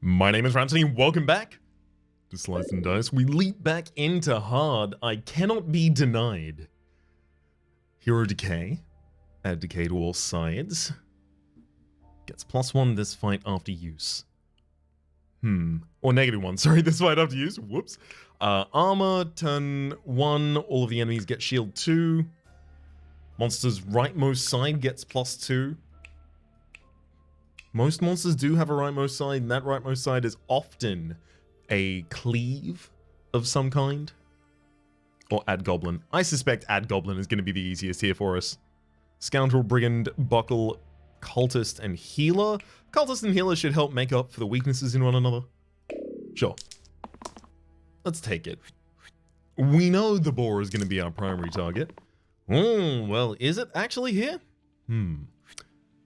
My name is Rhapsody, and welcome back to Slice and Dice. We leap back into hard. I cannot be denied. Hero Decay. Add Decay to all sides. Gets +1 this fight after use. Or -1, sorry, this fight after use. Whoops. Armor, turn 1. All of the enemies get shield 2. Monster's rightmost side gets +2. Most monsters do have a rightmost side, and that rightmost side is often a cleave of some kind. Or Ad Goblin. I suspect Ad Goblin is going to be the easiest here for us. Scoundrel, Brigand, Buckle, Cultist, and Healer. Cultist and Healer should help make up for the weaknesses in one another. Sure. Let's take it. We know the boar is going to be our primary target. Well, is it actually here?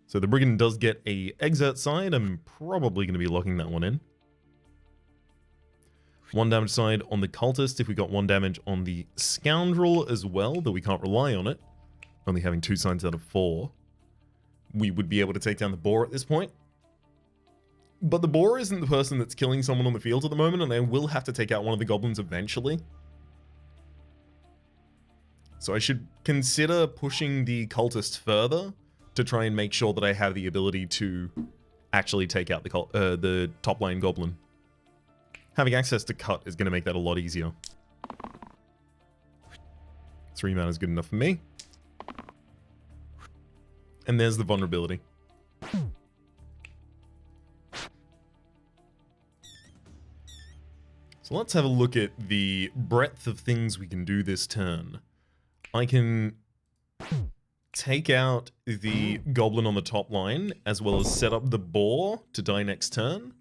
So the Brigand does get a exert side. I'm probably going to be locking that one in. 1 damage side on the Cultist if we got 1 damage on the Scoundrel as well, though we can't rely on it. Only having 2 sides out of 4. We would be able to take down the boar at this point. But the boar isn't the person that's killing someone on the field at the moment, and they will have to take out one of the goblins eventually. So I should consider pushing the Cultist further to try and make sure that I have the ability to actually take out the top line goblin. Having access to cut is going to make that a lot easier. 3 mana is good enough for me. And there's the vulnerability. So let's have a look at the breadth of things we can do this turn. I can take out the goblin on the top line, as well as set up the boar to die next turn.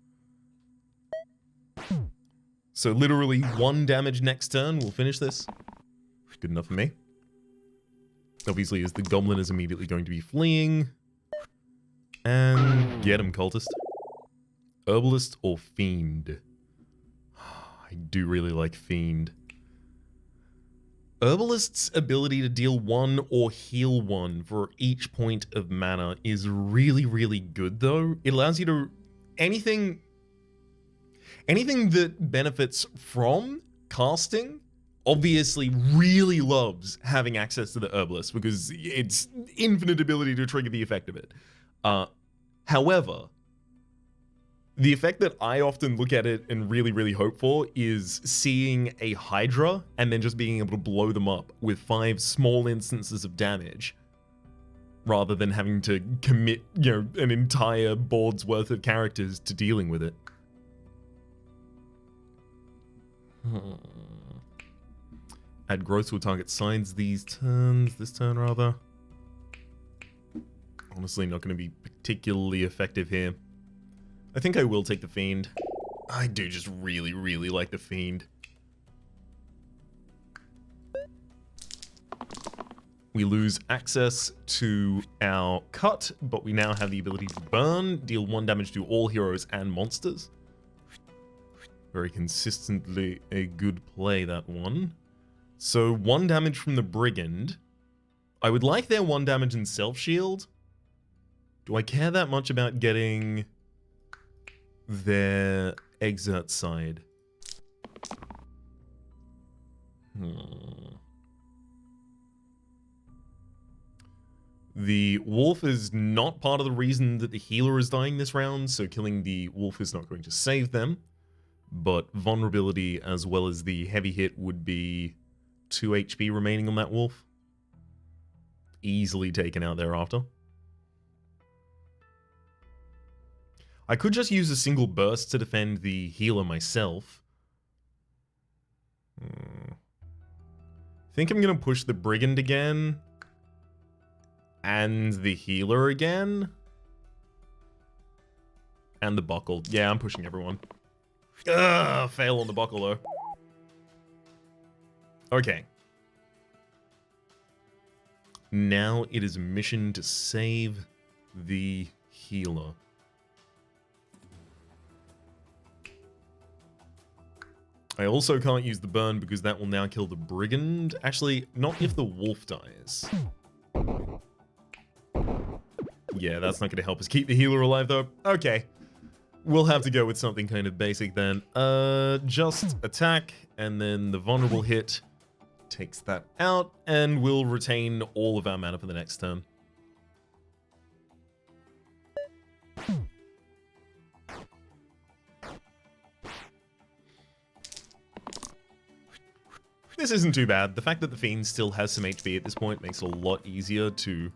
So literally 1 damage next turn will finish this. Good enough for me. Obviously, as the goblin is immediately going to be fleeing. And get him, Cultist. Herbalist or Fiend? I do really like Fiend. Herbalist's ability to deal 1 or heal 1 for each point of mana is really, really good, though. It allows you to... Anything that benefits from casting obviously really loves having access to the Herbalist because it's infinite ability to trigger the effect of it. However, the effect that I often look at it and really, really hope for is seeing a Hydra and then just being able to blow them up with 5 small instances of damage rather than having to commit, an entire board's worth of characters to dealing with it. Add growth to a target sides this turn rather. Honestly, not going to be particularly effective here. I think I will take the Fiend. I do just really, really like the Fiend. We lose access to our cut, but we now have the ability to burn, deal 1 damage to all heroes and monsters. Very consistently a good play, that one. So 1 damage from the Brigand. I would like their 1 damage in self-shield. Do I care that much about getting their exert side? The wolf is not part of the reason that the healer is dying this round, so killing the wolf is not going to save them. But vulnerability as well as the heavy hit would be 2 HP remaining on that wolf. Easily taken out thereafter. I could just use a single burst to defend the healer myself. I think I'm going to push the Brigand again. And the healer again. And the Buckle. Yeah, I'm pushing everyone. Fail on the Buckle though. Okay. Now it is a mission to save the healer. I also can't use the burn because that will now kill the Brigand. Actually, not if the wolf dies. Yeah, that's not going to help us keep the healer alive though. Okay. We'll have to go with something kind of basic then. Just attack, and then the vulnerable hit takes that out, and we'll retain all of our mana for the next turn. This isn't too bad. The fact that the Fiend still has some HP at this point makes it a lot easier to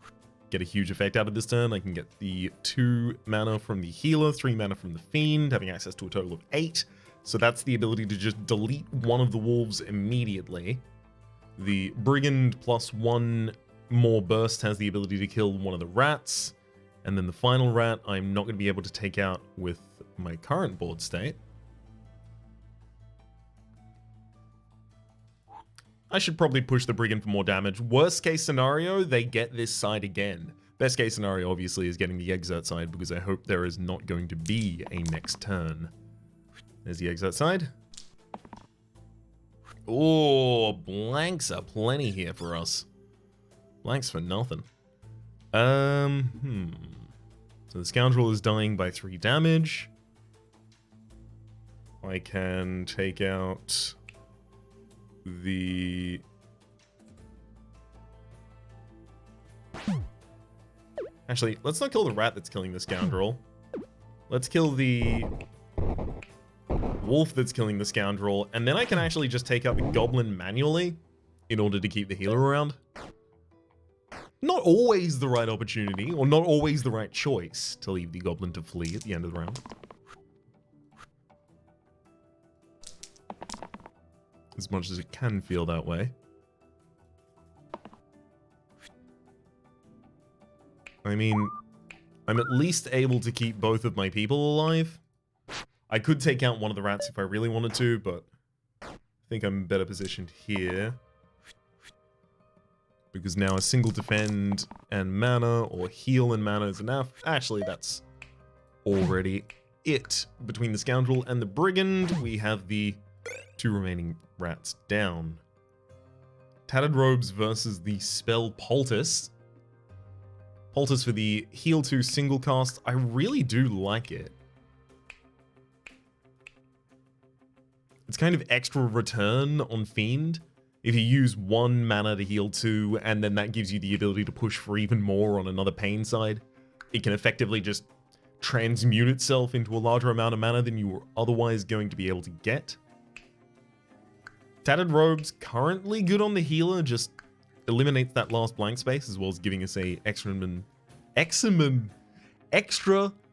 get a huge effect out of this turn. I can get the 2 mana from the healer, 3 mana from the Fiend, having access to a total of 8. So that's the ability to just delete one of the wolves immediately. The Brigand plus 1 more burst has the ability to kill one of the rats. And then the final rat I'm not going to be able to take out with my current board state. I should probably push the Brigand for more damage. Worst case scenario, they get this side again. Best case scenario, obviously, is getting the Exert side, because I hope there is not going to be a next turn. There's the Exert side. Oh, blanks are plenty here for us. Blanks for nothing. So the Scoundrel is dying by 3 damage. I can take out the... Actually, let's not kill the rat that's killing the Scoundrel. Let's kill the wolf that's killing the Scoundrel, and then I can actually just take out the Goblin manually in order to keep the healer around. Not always the right opportunity, or not always the right choice to leave the Goblin to flee at the end of the round. As much as it can feel that way. I mean, I'm at least able to keep both of my people alive. I could take out one of the rats if I really wanted to, but I think I'm better positioned here. Because now a single defend and mana, or heal and mana is enough. Actually, that's already it. Between the Scoundrel and the Brigand, we have the 2 remaining rats down. Tattered Robes versus the spell Poultice. Poultice for the heal 2 single cast. I really do like it. It's kind of extra return on Fiend. If you use 1 mana to heal 2, and then that gives you the ability to push for even more on another pain side, it can effectively just transmute itself into a larger amount of mana than you were otherwise going to be able to get. Tattered Robes, currently good on the healer, just eliminates that last blank space, as well as giving us a extra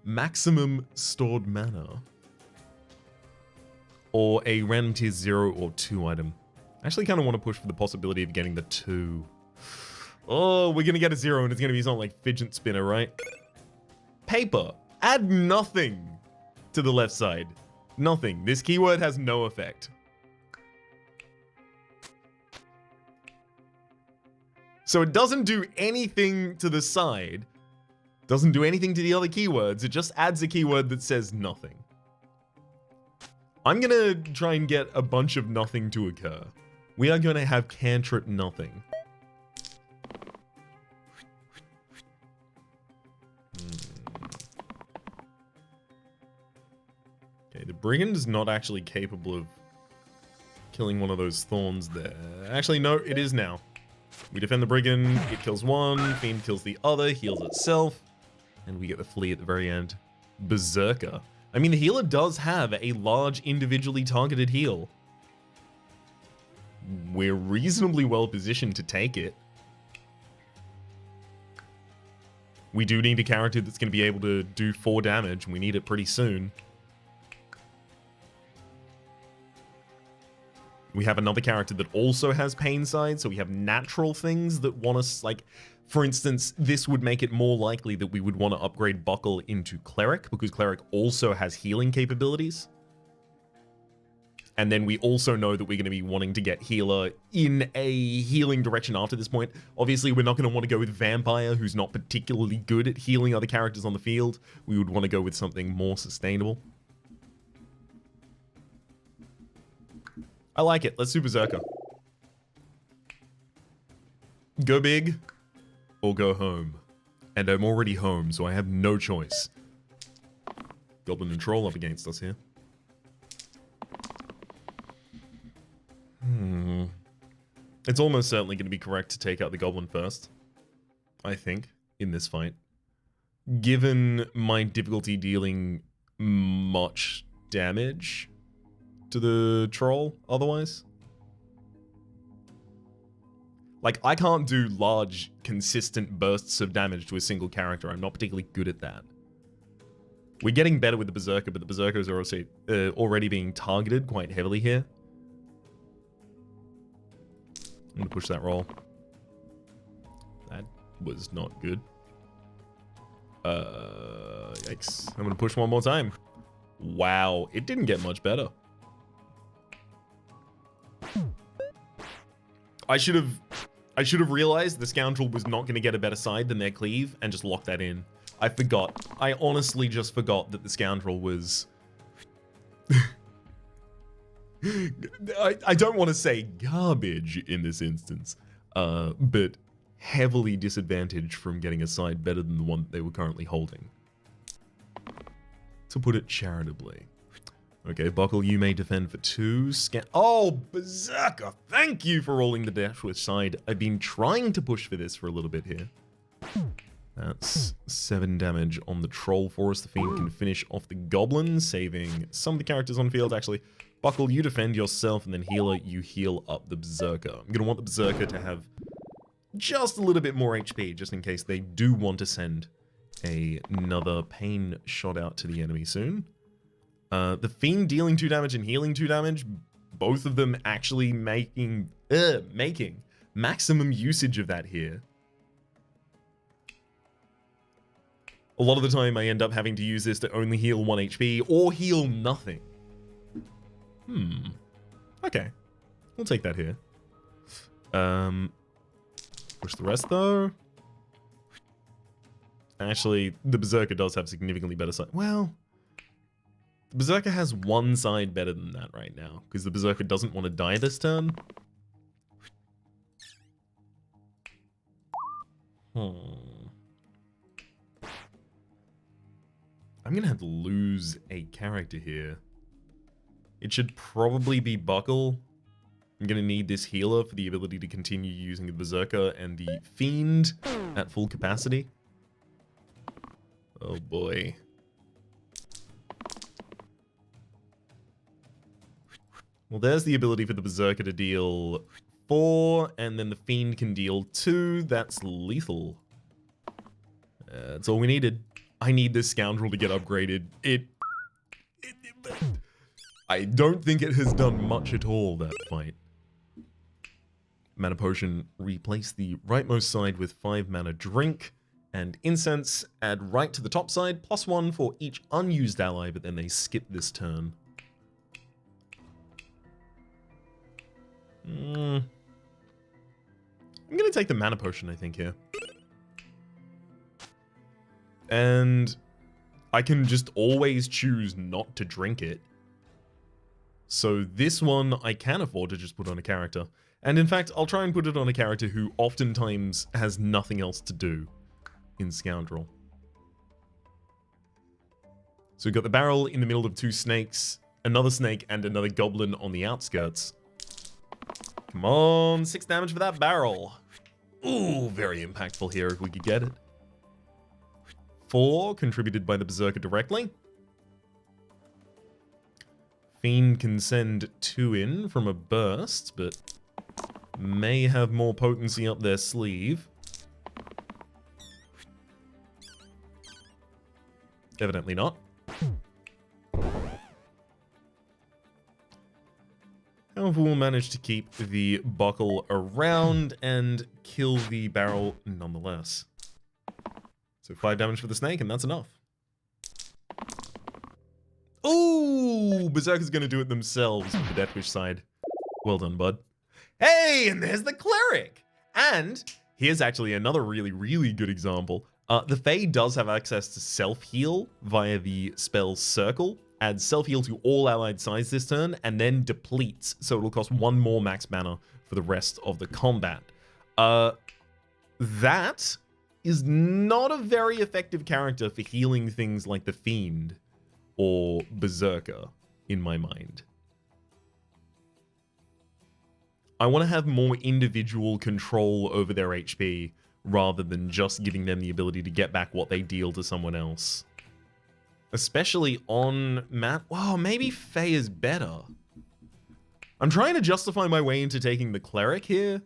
maximum stored mana. Or a random tier 0 or 2 item. I actually kind of want to push for the possibility of getting the 2. Oh, we're going to get a 0 and it's going to be something like Fidget Spinner, right? Paper. Add nothing to the left side. Nothing. This keyword has no effect. So it doesn't do anything to the side. Doesn't do anything to the other keywords. It just adds a keyword that says nothing. I'm going to try and get a bunch of nothing to occur. We are going to have cantrip nothing. Okay, the Brigand is not actually capable of killing one of those thorns there. Actually, no, it is now. We defend the Brigand, it kills one, Fiend kills the other, heals itself, and we get the flee at the very end. Berserker. I mean, the healer does have a large individually targeted heal. We're reasonably well positioned to take it. We do need a character that's going to be able to do 4 damage, and we need it pretty soon. We have another character that also has pain side, so we have natural things that want us, like, for instance, this would make it more likely that we would want to upgrade Buckle into Cleric, because Cleric also has healing capabilities. And then we also know that we're going to be wanting to get Healer in a healing direction after this point. Obviously, we're not going to want to go with Vampire, who's not particularly good at healing other characters on the field. We would want to go with something more sustainable. I like it. Let's do Berserker. Go big or go home. And I'm already home, so I have no choice. Goblin and Troll up against us here. It's almost certainly going to be correct to take out the Goblin first, I think, in this fight. Given my difficulty dealing much damage to the Troll otherwise. Like, I can't do large, consistent bursts of damage to a single character. I'm not particularly good at that. We're getting better with the Berserker, but the Berserkers are also already being targeted quite heavily here. I'm going to push that roll. That was not good. Yikes. I'm going to push one more time. Wow, it didn't get much better. I should have realized the Scoundrel was not going to get a better side than their Cleave and just locked that in. I forgot. I honestly just forgot that the Scoundrel was... I don't want to say garbage in this instance, but heavily disadvantaged from getting a side better than the one that they were currently holding. To put it charitably. Okay, Buckle, you may defend for 2. Oh, Berserker! Thank you for rolling the dash with side. I've been trying to push for this for a little bit here. That's 7 damage on the Troll for us. The Fiend can finish off the Goblin, saving some of the characters on field, actually. Buckle, you defend yourself, and then Healer, you heal up the Berserker. I'm going to want the Berserker to have just a little bit more HP, just in case they do want to send another pain shot out to the enemy soon. The Fiend dealing 2 damage and healing 2 damage, both of them actually making maximum usage of that here. A lot of the time I end up having to use this to only heal 1 HP or heal nothing. Okay. We'll take that here. Push the rest though. Actually, the Berserker does have significantly better side. Well, the Berserker has 1 side better than that right now, because the Berserker doesn't want to die this turn. I'm going to have to lose a character here. It should probably be Buckle. I'm going to need this healer for the ability to continue using the Berserker and the Fiend at full capacity. Oh boy. Well, there's the ability for the Berserker to deal 4, and then the Fiend can deal 2. That's lethal. That's all we needed. I need this Scoundrel to get upgraded. I don't think it has done much at all, that fight. Mana Potion, replace the rightmost side with 5 mana Drink, and Incense, add right to the top side, +1 for each unused ally, but then they skip this turn. I'm gonna take the Mana Potion, I think, here. And I can just always choose not to drink it. So this one I can afford to just put on a character. And in fact, I'll try and put it on a character who oftentimes has nothing else to do in Scoundrel. So we've got the barrel in the middle of 2 snakes, another snake, and another goblin on the outskirts. Come on, 6 damage for that barrel. Ooh, very impactful here if we could get it. 4, contributed by the Berserker directly. Fiend can send 2 in from a burst, but may have more potency up their sleeve. Evidently not. However, we'll manage to keep the Buckle around and kill the barrel nonetheless. So 5 damage for the snake, and that's enough. Ooh, Berserker's gonna do it themselves with the Deathwish side. Well done, bud. Hey, and there's the Cleric! And here's actually another really, really good example. The Fae does have access to self-heal via the spell Circle. Adds self-heal to all allied sides this turn, and then depletes, so it'll cost 1 more max mana for the rest of the combat. That is not a very effective character for healing things like the Fiend. or Berserker in my mind. I want to have more individual control over their HP rather than just giving them the ability to get back what they deal to someone else. Especially on map. Wow, maybe Fae is better. I'm trying to justify my way into taking the Cleric here.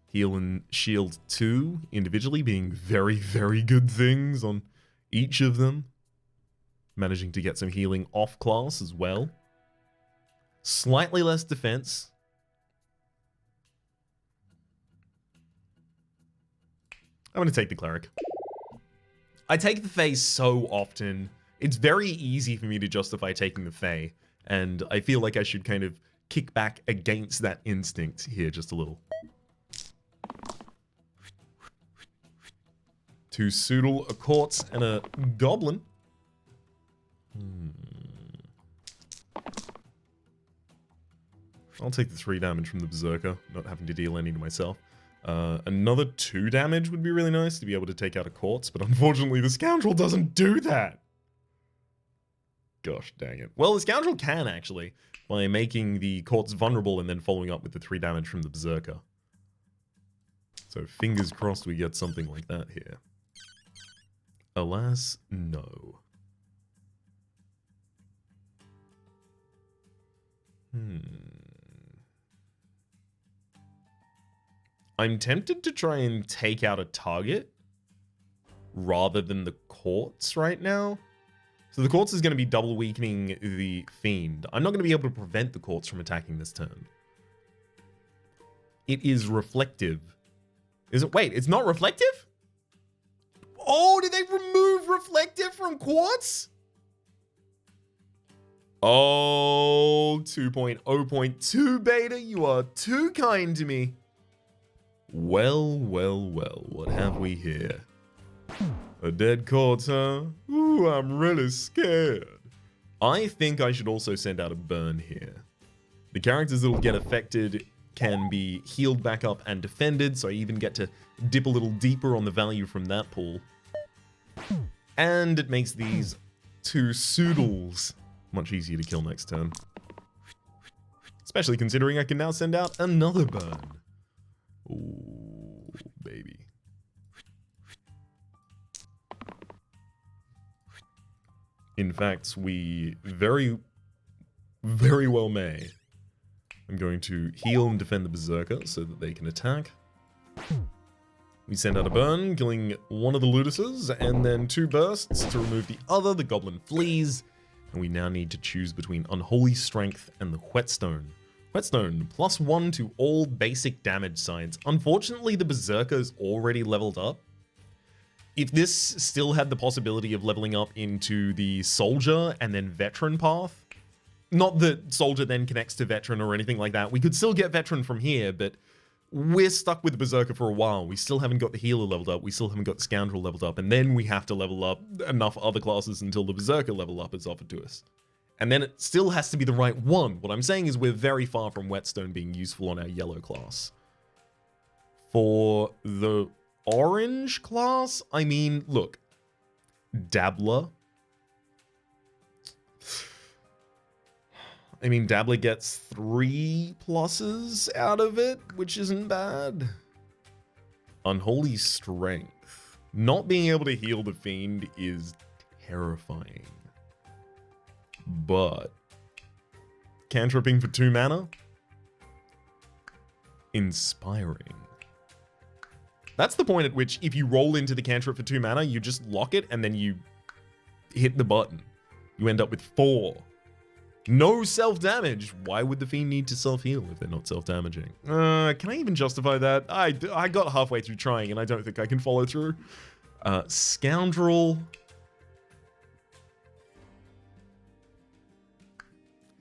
Heal and Shield 2 individually being very, very good things on each of them. Managing to get some healing off class as well. Slightly less defense. I'm going to take the Cleric. I take the Fae so often. It's very easy for me to justify taking the Fae. And I feel like I should kind of kick back against that instinct here just a little. 2 Soodle, a Quartz, and a Goblin. I'll take the 3 damage from the Berserker, not having to deal any to myself. Another 2 damage would be really nice to be able to take out a Quartz, but unfortunately the Scoundrel doesn't do that. Gosh dang it. Well, the Scoundrel can actually, by making the Quartz vulnerable and then following up with the 3 damage from the Berserker. So fingers crossed we get something like that here. Alas, no. I'm tempted to try and take out a target rather than the Quartz right now. So the Quartz is going to be double weakening the Fiend. I'm not going to be able to prevent the Quartz from attacking this turn. It is reflective. Is it? Wait, it's not reflective? Oh, did they remove reflective from Quartz? Oh, 2.0.2 beta, you are too kind to me. Well, well, well, what have we here? A dead Quartz, huh? Ooh, I'm really scared. I think I should also send out a burn here. The characters that will get affected can be healed back up and defended, so I even get to dip a little deeper on the value from that pool. And it makes these 2 Soodles much easier to kill next turn. Especially considering I can now send out another burn. Ooh, baby. In fact, we very, very well may. I'm going to heal and defend the Berserker so that they can attack. We send out a burn, killing one of the Luduses, and then 2 bursts to remove the other. The Goblin flees, and we now need to choose between Unholy Strength and the Whetstone. Whetstone, +1 to all basic damage signs. Unfortunately, the Berserker is already leveled up. If this still had the possibility of leveling up into the Soldier and then Veteran path, not that Soldier then connects to Veteran or anything like that, we could still get Veteran from here, but we're stuck with the Berserker for a while. We still haven't got the Healer leveled up, we still haven't got the Scoundrel leveled up, and then we have to level up enough other classes until the Berserker level up is offered to us. And then it still has to be the right one. What I'm saying is we're very far from Whetstone being useful on our yellow class. For the orange class, I mean, look, Dabbler. I mean, Dabbler gets 3 pluses out of it, which isn't bad. Unholy Strength. Not being able to heal the Fiend is terrifying. But cantripping for 2 mana? Inspiring. That's the point at which if you roll into the cantrip for 2 mana, you just lock it and then you hit the button. You end up with 4. No self-damage. Why would the Fiend need to self-heal if they're not self-damaging? Can I even justify that? I got halfway through trying and I don't think I can follow through. Scoundrel.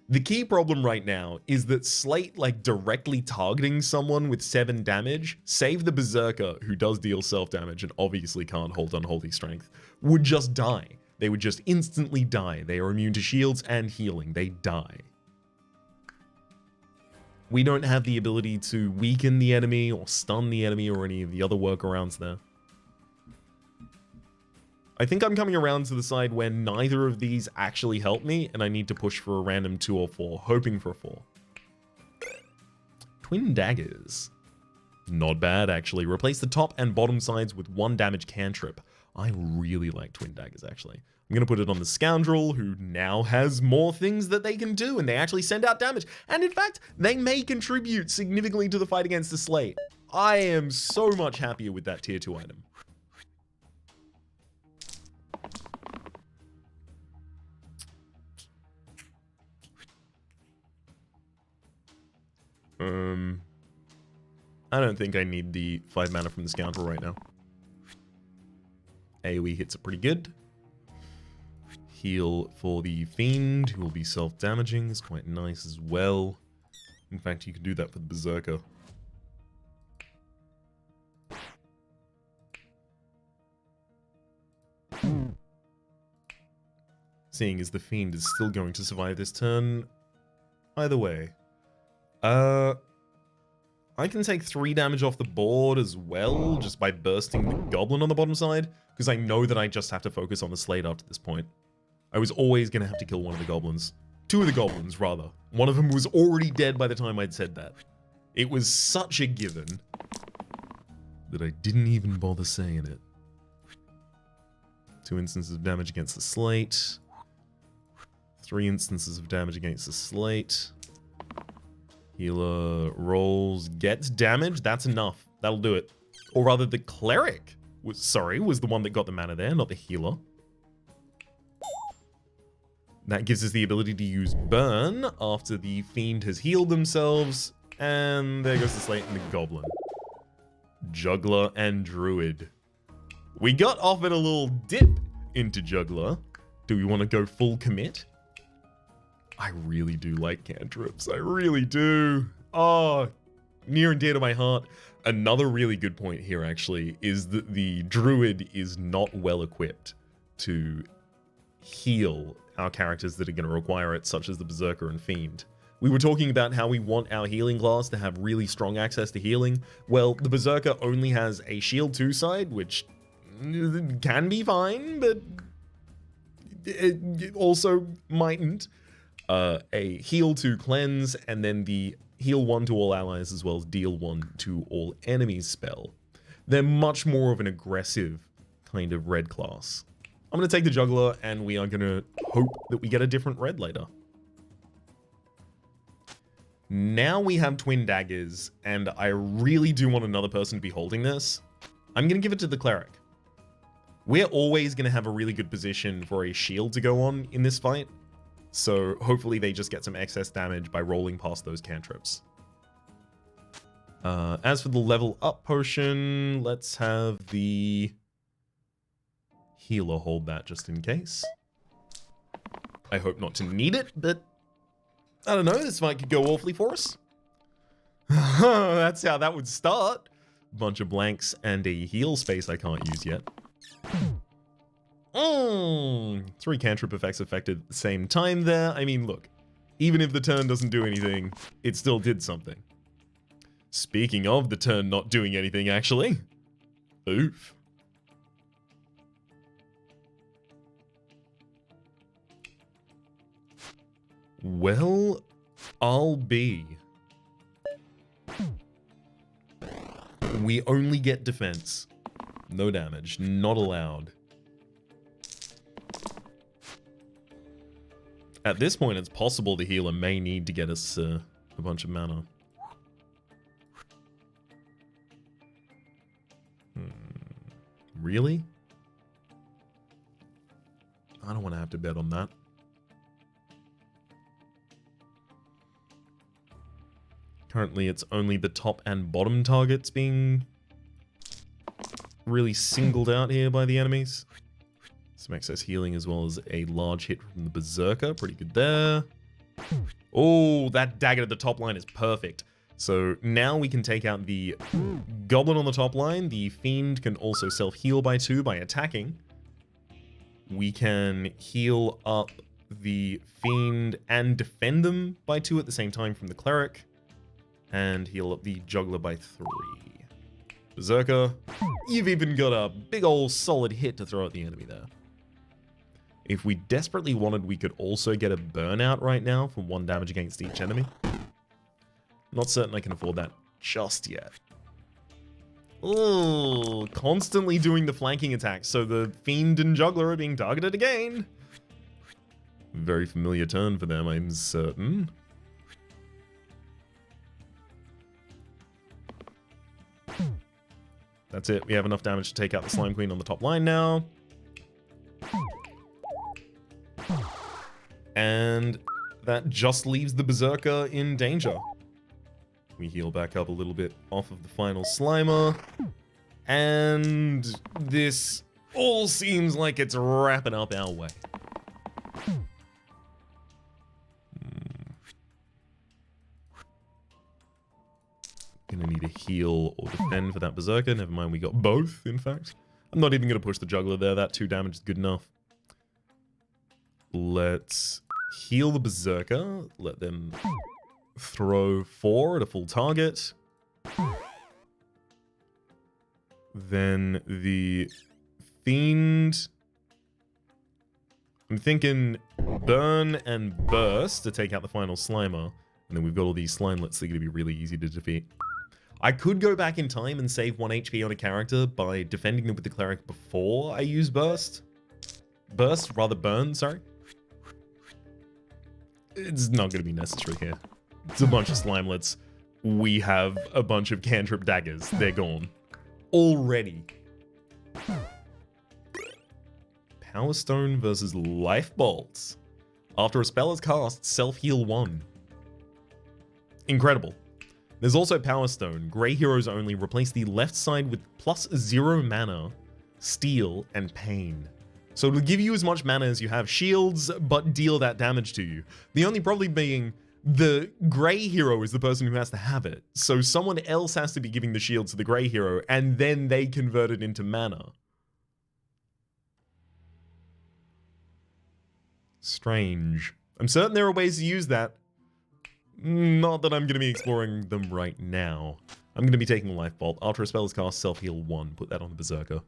The key problem right now is that Slate, like, directly targeting someone with 7 damage, save the Berserker, who does deal self-damage and obviously can't hold Unholy Strength, would just die. They would just instantly die. They are immune to shields and healing. They die. We don't have the ability to weaken the enemy or stun the enemy or any of the other workarounds there. I think I'm coming around to the side where neither of these actually help me, and I need to push for a random 2 or 4, hoping for a 4. Twin daggers. Not bad, actually. Replace the top and bottom sides with 1 damage cantrip. I really like twin daggers, actually. I'm going to put it on the scoundrel, who now has more things that they can do, and they actually send out damage. And in fact, they may contribute significantly to the fight against the slate. I am so much happier with that tier 2 item. I don't think I need the 5 mana from the scoundrel right now. AoE hits are pretty good. Heal for the fiend, who will be self-damaging, is quite nice as well. In fact, you can do that for the berserker. Seeing as the fiend is still going to survive this turn, either way. I can take 3 damage off the board as well, just by bursting the goblin on the bottom side, because I know that I just have to focus on the slate after this point. I was always going to have to kill one of the goblins. 2 of the goblins, rather. One of them was already dead by the time I'd said that. It was such a given that I didn't even bother saying it. 2 instances of damage against the slate. 3 instances of damage against the slate. Healer rolls, gets damage. That's enough. That'll do it. Or rather, the cleric was the one that got the mana there, not the healer. That gives us the ability to use burn after the fiend has healed themselves. And there goes the slate and the goblin. Juggler and druid. We got off at a little dip into juggler. Do we want to go full commit? I really do like cantrips. I really do. Oh, near and dear to my heart. Another really good point here, actually, is that the druid is not well equipped to heal our characters that are going to require it, such as the berserker and fiend. We were talking about how we want our healing class to have really strong access to healing. Well, the berserker only has a shield 2 side, which can be fine, but it also mightn't. A heal to cleanse, and then the heal 1 to all allies as well as deal 1 to all enemies spell. They're much more of an aggressive kind of red class. I'm going to take the juggler, and we are going to hope that we get a different red later. Now we have twin daggers, and I really do want another person to be holding this. I'm going to give it to the cleric. We're always going to have a really good position for a shield to go on in this fight. So hopefully they just get some excess damage by rolling past those cantrips. As for the level up potion, let's have the healer hold that just in case. I hope not to need it, but I don't know, this fight could go awfully for us. That's how that would start. Bunch of blanks and a heal space I can't use yet. 3 cantrip effects affected at the same time there. I mean, look, even if the turn doesn't do anything, it still did something. Speaking of the turn not doing anything, actually. Oof. Well, I'll be. We only get defense. No damage. Not allowed. At this point, it's possible the healer may need to get us a bunch of mana. Really? I don't want to have to bet on that. Currently, it's only the top and bottom targets being really singled out here by the enemies. Some excess healing as well as a large hit from the berserker. Pretty good there. Oh, that dagger at the top line is perfect. So now we can take out the goblin on the top line. The fiend can also self-heal by 2 by attacking. We can heal up the fiend and defend them by 2 at the same time from the cleric. And heal up the juggler by 3. Berserker. You've even got a big old solid hit to throw at the enemy there. If we desperately wanted, we could also get a burnout right now for 1 damage against each enemy. Not certain I can afford that just yet. Oh, constantly doing the flanking attacks, so the Fiend and Juggler are being targeted again. Very familiar turn for them, I'm certain. That's it. We have enough damage to take out the Slime Queen on the top line now. And that just leaves the Berserker in danger. We heal back up a little bit off of the final Slimer. And this all seems like it's wrapping up our way. Gonna need a heal or defend for that Berserker. Never mind, we got both, in fact. I'm not even gonna push the Juggler there. That 2 damage is good enough. Let's heal the Berserker. Let them throw 4 at a full target. Then the Fiend. I'm thinking Burn and Burst to take out the final Slimer. And then we've got all these Slimelets that are going to be really easy to defeat. I could go back in time and save 1 HP on a character by defending them with the Cleric before I use Burst. Burn, sorry. It's not going to be necessary here. It's a bunch of Slimelets. We have a bunch of Cantrip Daggers. They're gone. Already. Power Stone versus Life Bolts. After a spell is cast, self-heal 1. Incredible. There's also Power Stone. Grey heroes only. Replace the left side with +0 mana, Steel, and Pain. So it'll give you as much mana as you have shields, but deal that damage to you. The only problem being the Grey hero is the person who has to have it. So someone else has to be giving the shield to the Grey hero, and then they convert it into mana. Strange. I'm certain there are ways to use that. Not that I'm going to be exploring them right now. I'm going to be taking Life Bolt. After a spell is cast, self-heal 1. Put that on the Berserker.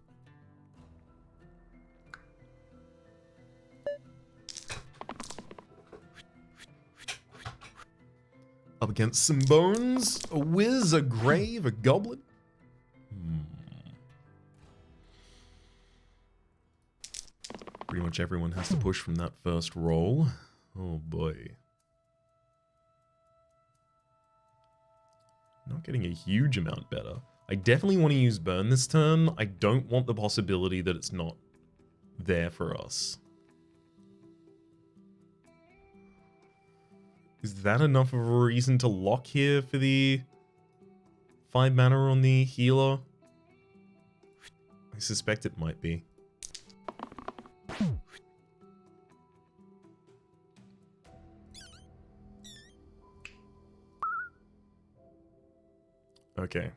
Up against some bones. A whiz, a grave, a goblin. Pretty much everyone has to push from that first roll. Oh boy. Not getting a huge amount better. I definitely want to use Burn this turn. I don't want the possibility that it's not there for us. Is that enough of a reason to lock here for the 5 mana on the healer? I suspect it might be. Okay.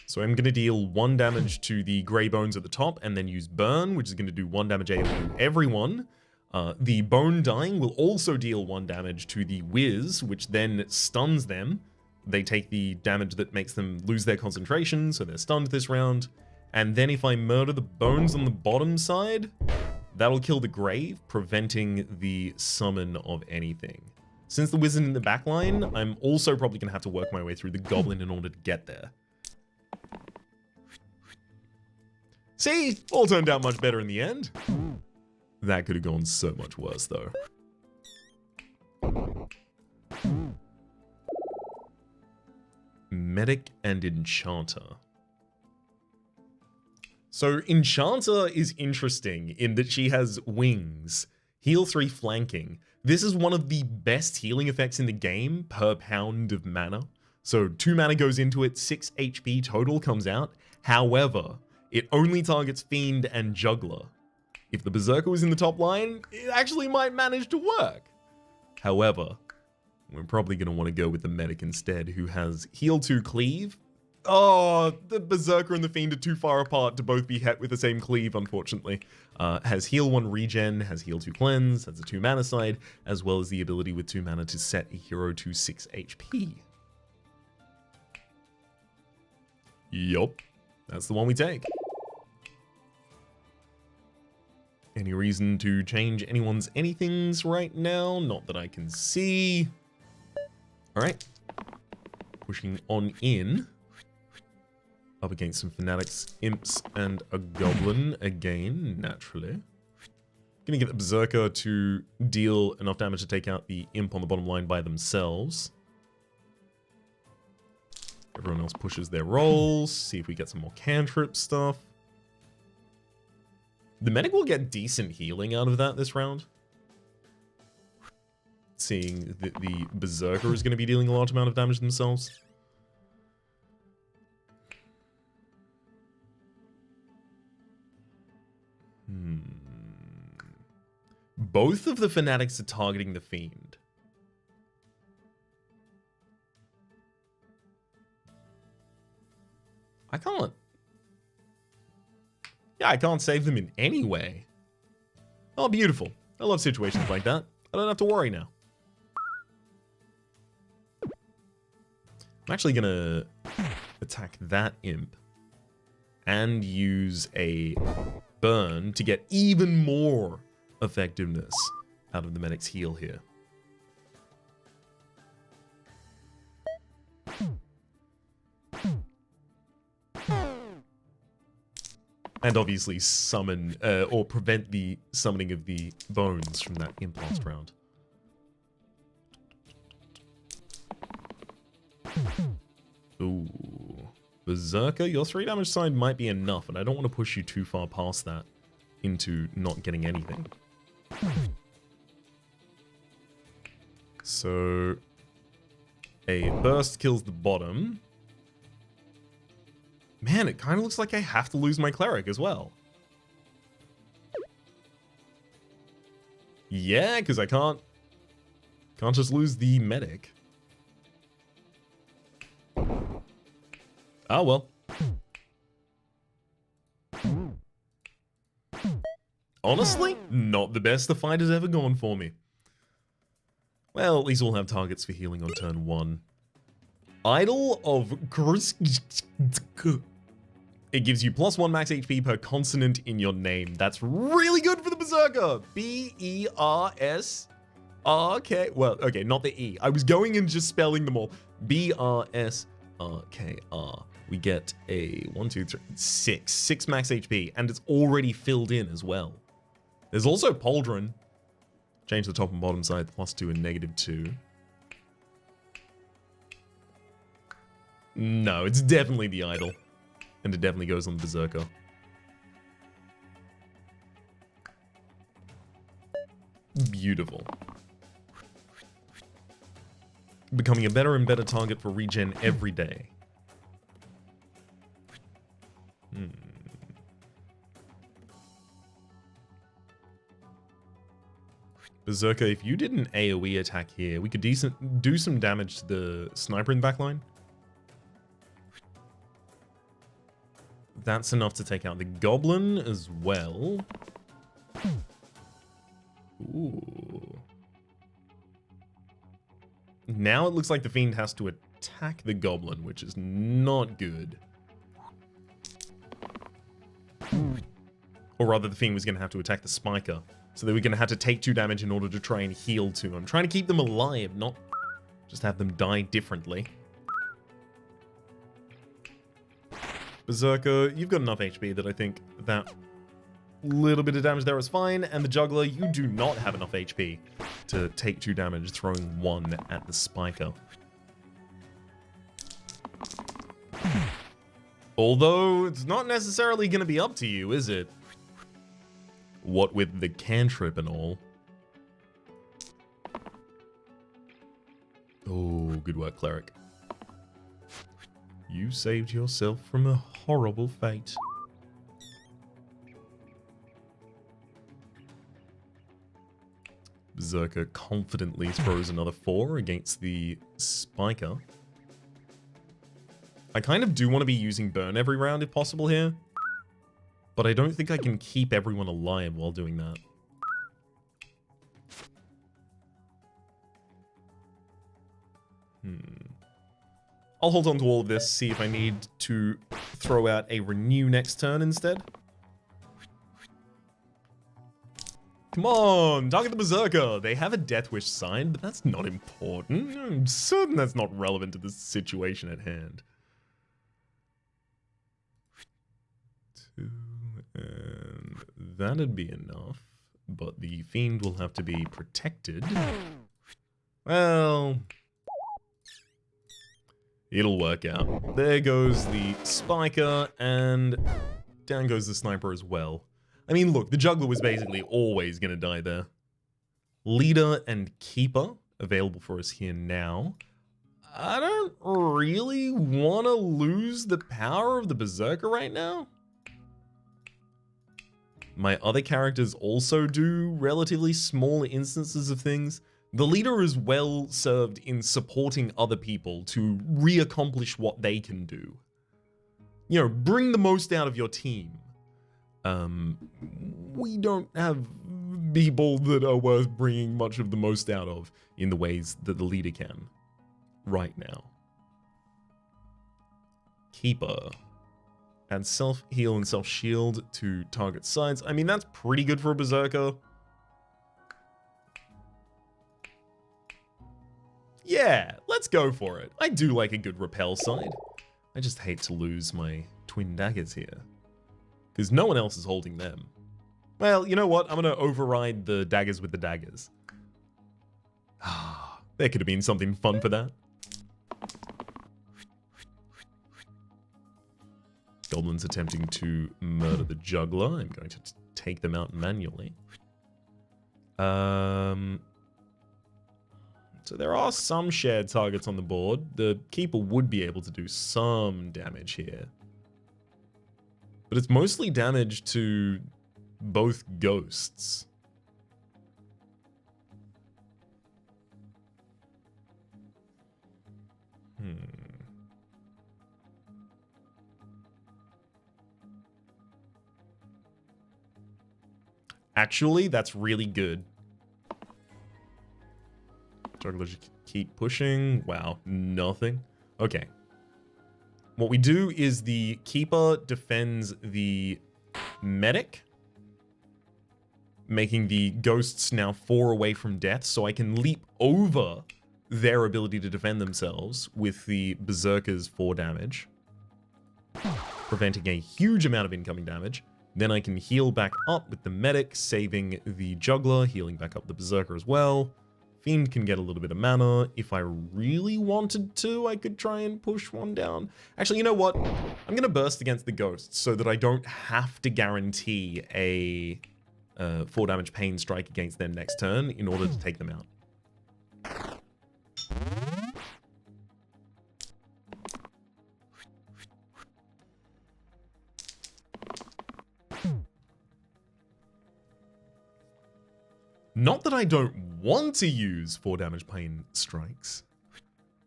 So I'm going to deal 1 damage to the Grey Bones at the top and then use Burn, which is going to do 1 damage AoE to everyone. The Bone Dying will also deal 1 damage to the Whiz, which then stuns them. They take the damage that makes them lose their concentration, so they're stunned this round. And then if I murder the Bones on the bottom side, that'll kill the Grave, preventing the summon of anything. Since the Wizard in the back line, I'm also probably going to have to work my way through the Goblin in order to get there. See? All turned out much better in the end. That could have gone so much worse, though. Medic and Enchanter. So Enchanter is interesting in that she has wings, heal 3 flanking. This is one of the best healing effects in the game per pound of mana. So 2 mana goes into it, 6 HP total comes out. However, it only targets Fiend and Juggler. If the Berserker was in the top line, it actually might manage to work. However, we're probably going to want to go with the Medic instead, who has heal 2 cleave. Oh, the Berserker and the Fiend are too far apart to both be hit with the same cleave, unfortunately. Has heal 1 regen, has heal 2 cleanse, has a 2 mana side, as well as the ability with 2 mana to set a hero to 6 HP. Yup. That's the one we take. Any reason to change anyone's anythings right now? Not that I can see. Alright. Pushing on in. Up against some fanatics, imps, and a goblin again, naturally. Gonna get the Berserker to deal enough damage to take out the imp on the bottom line by themselves. Everyone else pushes their rolls. See if we get some more cantrip stuff. The medic will get decent healing out of that this round. Seeing that the Berserker is going to be dealing a large amount of damage themselves. Both of the fanatics are targeting the Fiend. I can't. Yeah, I can't save them in any way. Oh, beautiful. I love situations like that. I don't have to worry now. I'm actually gonna attack that imp and use a burn to get even more effectiveness out of the medic's heal here. And obviously summon, or prevent the summoning of the bones from that imp last round. Ooh. Berserker, your 3 damage side might be enough, and I don't want to push you too far past that into not getting anything. So, a burst kills the bottom. Man, it kind of looks like I have to lose my cleric as well. Yeah, because I can't just lose the medic. Oh well. Honestly, not the best the fight has ever gone for me. Well, at least we'll have targets for healing on turn 1. Idol of it gives you +1 max HP per consonant in your name. That's really good for the Berserker. B-E-R-S-R-K. Well, okay, not the E. I was going and just spelling them all. B-R-S-R-K-R. We get a 1, 2, 3, 6. 6 max HP, and it's already filled in as well. There's also Brbrn. Change the top and bottom side, +2 and -2. No, it's definitely the Idol. And it definitely goes on the Berserker. Beautiful. Becoming a better and better target for regen every day. Berserker, if you did an AoE attack here, we could do some damage to the sniper in the backline. That's enough to take out the goblin as well. Ooh. Now it looks like the Fiend has to attack the goblin, which is not good. Or rather, the Fiend was going to have to attack the Spiker. So they were going to have to take 2 damage in order to try and heal 2. I'm trying to keep them alive, not just have them die differently. Berserker, you've got enough HP that I think that little bit of damage there is fine. And the Juggler, you do not have enough HP to take 2 damage throwing 1 at the Spiker. Although, it's not necessarily going to be up to you, is it? What with the cantrip and all. Oh, good work, Cleric. You saved yourself from a horrible fate. Berserker confidently throws another 4 against the Spiker. I kind of do want to be using Burn every round if possible here. But I don't think I can keep everyone alive while doing that. I'll hold on to all of this, see if I need to throw out a renew next turn instead. Come on, target the Berserker. They have a Death Wish sign, but that's not important. I'm certain that's not relevant to the situation at hand. 2, and that'd be enough, but the Fiend will have to be protected. Well, it'll work out. There goes the Spiker, and down goes the Sniper as well. I mean, look, the Juggler was basically always going to die there. Leader and Keeper available for us here now. I don't really want to lose the power of the Berserker right now. My other characters also do relatively small instances of things. The Leader is well served in supporting other people to re-accomplish what they can do. You know, bring the most out of your team. We don't have people that are worth bringing much of the most out of in the ways that the Leader can right now. Keeper. Add self-heal and self-shield to target sides. I mean, that's pretty good for a Berserker. Yeah, let's go for it. I do like a good repel side. I just hate to lose my twin daggers here, because no one else is holding them. Well, you know what? I'm going to override the daggers with the daggers. Ah, there could have been something fun for that. Goblins attempting to murder the Juggler. I'm going to take them out manually. So there are some shared targets on the board. The Keeper would be able to do some damage here. But it's mostly damage to both ghosts. Actually, that's really good. Juggler just keep pushing. Wow, nothing. Okay. What we do is the Keeper defends the Medic, making the ghosts now 4 away from death, so I can leap over their ability to defend themselves with the Berserker's 4 damage, preventing a huge amount of incoming damage. Then I can heal back up with the Medic, saving the Juggler, healing back up the Berserker as well. Fiend can get a little bit of mana. If I really wanted to, I could try and push one down. Actually, you know what? I'm going to burst against the ghosts so that I don't have to guarantee a 4 damage pain strike against them next turn in order to take them out. Not that I don't want to use 4 damage pain strikes.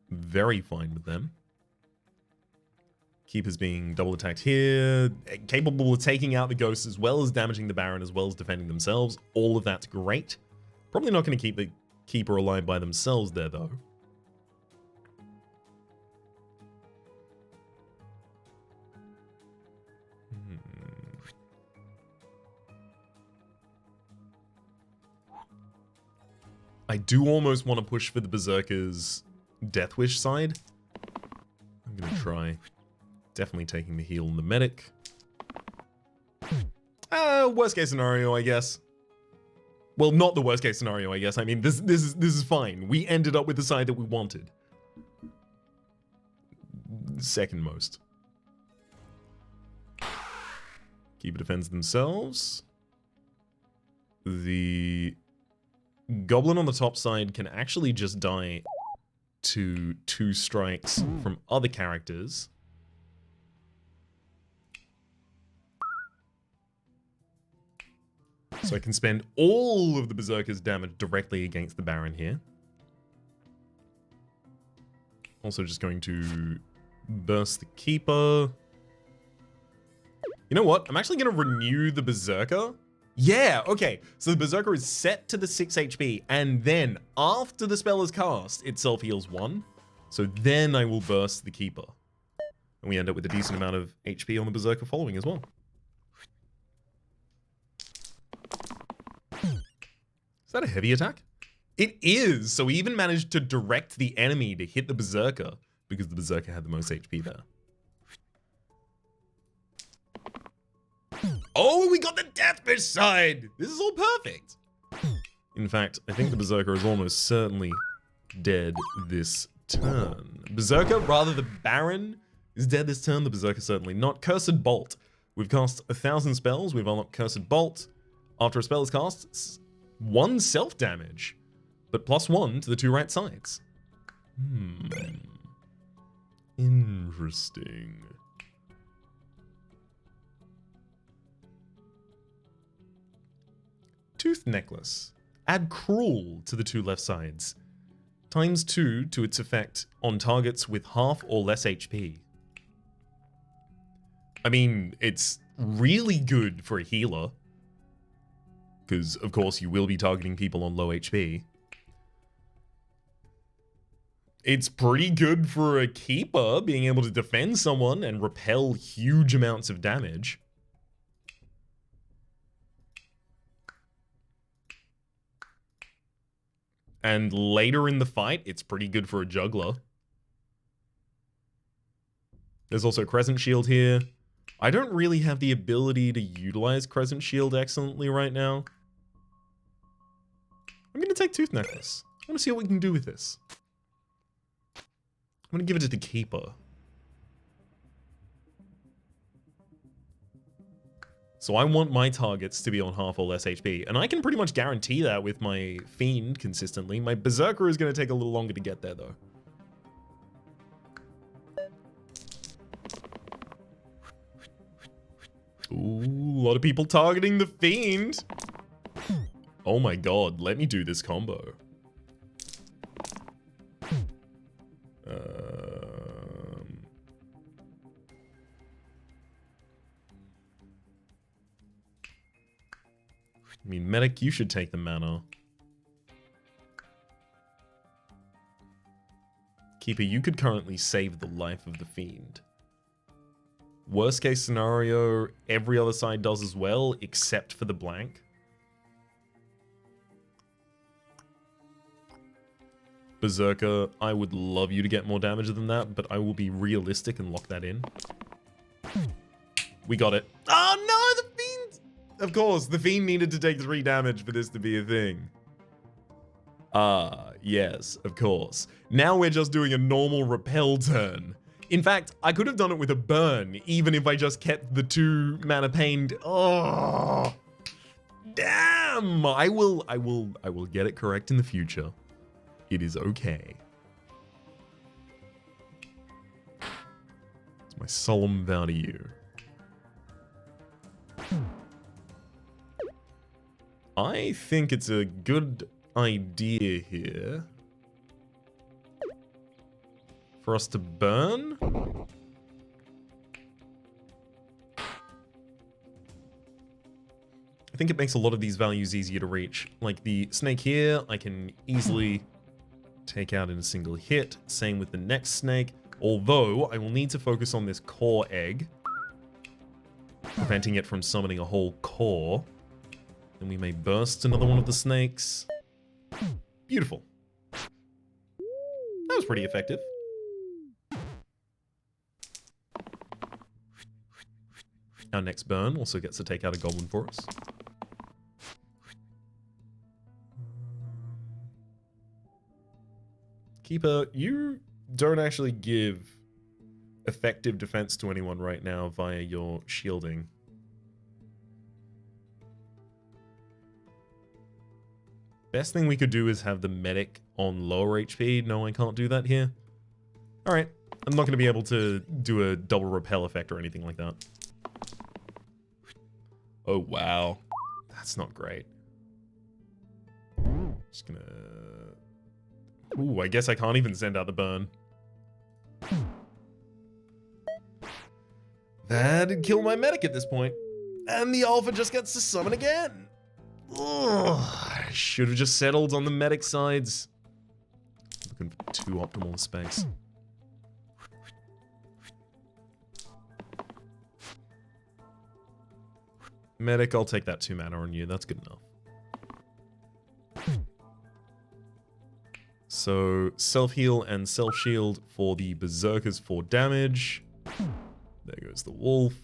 Very fine with them. Keeper's being double attacked here. Capable of taking out the ghosts as well as damaging the Baron as well as defending themselves. All of that's great. Probably not going to keep the Keeper alive by themselves there though. I do almost want to push for the Berserker's Death Wish side. I'm going to try. Definitely taking the heal and the Medic. Worst case scenario, I guess. Well, not the worst case scenario, I guess. I mean, this is fine. We ended up with the side that we wanted. Second most. Keeper defends themselves. The Goblin on the top side can actually just die to 2 strikes from other characters. So I can spend all of the Berserker's damage directly against the Baron here. Also just going to burst the Keeper. You know what? I'm actually going to renew the Berserker. Yeah, okay. So the Berserker is set to the 6 HP, and then after the spell is cast, it self-heals 1. So then I will burst the Keeper. And we end up with a decent amount of HP on the Berserker following as well. Is that a heavy attack? It is! So we even managed to direct the enemy to hit the Berserker because the Berserker had the most HP there. Oh, we got the Deathwish side! This is all perfect! In fact, I think the Berserker is almost certainly dead this turn. Berserker, rather the Baron, is dead this turn. The Berserker certainly not. Cursed Bolt. We've cast 1,000 spells. We've unlocked Cursed Bolt. After a spell is cast, it's 1 self-damage, but +1 to the 2 right sides. Interesting. Tooth Necklace. Add Cruel to the 2 left sides. ×2 to its effect on targets with half or less HP. I mean, it's really good for a healer. Because, of course, you will be targeting people on low HP. It's pretty good for a keeper, being able to defend someone and repel huge amounts of damage. And later in the fight, it's pretty good for a juggler. There's also Crescent Shield here. I don't really have the ability to utilize Crescent Shield excellently right now. I'm going to take Tooth Necklace. I want to see what we can do with this. I'm going to give it to the Keeper. So I want my targets to be on half or less HP, and I can pretty much guarantee that with my Fiend consistently. My Berserker is going to take a little longer to get there, though. Ooh, a lot of people targeting the Fiend. Oh my god, let me do this combo. I mean, Medic, you should take the mana. Keeper, you could currently save the life of the Fiend. Worst case scenario, every other side does as well, except for the blank. Berserker, I would love you to get more damage than that, but I will be realistic and lock that in. We got it. Oh no, the Fiend! Of course, the Fiend needed to take 3 damage for this to be a thing. Ah, yes, of course. Now we're just doing a normal repel turn. In fact, I could have done it with a burn, even if I just kept the 2 mana pained. Oh, damn! I will get it correct in the future. It is okay. It's my solemn vow to you. I think it's a good idea here for us to burn. I think it makes a lot of these values easier to reach. Like the snake here, I can easily take out in a single hit. Same with the next snake. Although, I will need to focus on this core egg, preventing it from summoning a whole core. Then we may burst another one of the snakes. Beautiful. That was pretty effective. Our next burn also gets to take out a goblin for us. Keeper, you don't actually give effective defense to anyone right now via your shielding. Best thing we could do is have the medic on lower HP. No, I can't do that here. Alright, I'm not going to be able to do a double repel effect or anything like that. Oh, wow. That's not great. Just gonna... Ooh, I guess I can't even send out the burn. That'd kill my medic at this point. And the alpha just gets to summon again. Ugh, I should have just settled on the medic sides. Looking for 2 optimal space. Medic, I'll take that 2 mana on you. That's good enough. So, self-heal and self-shield for the Berserkers for damage. There goes the wolf.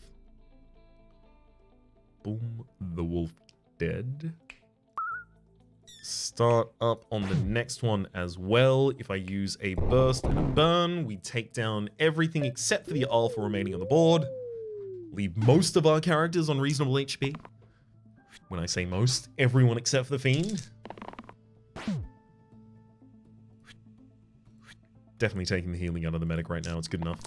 Boom. The wolf dead. Start up on the next one as well. If I use a burst and a burn, we take down everything except for the alpha remaining on the board. Leave most of our characters on reasonable HP. When I say most, everyone except for the Fiend. Definitely taking the healing out of the medic right now. It's good enough.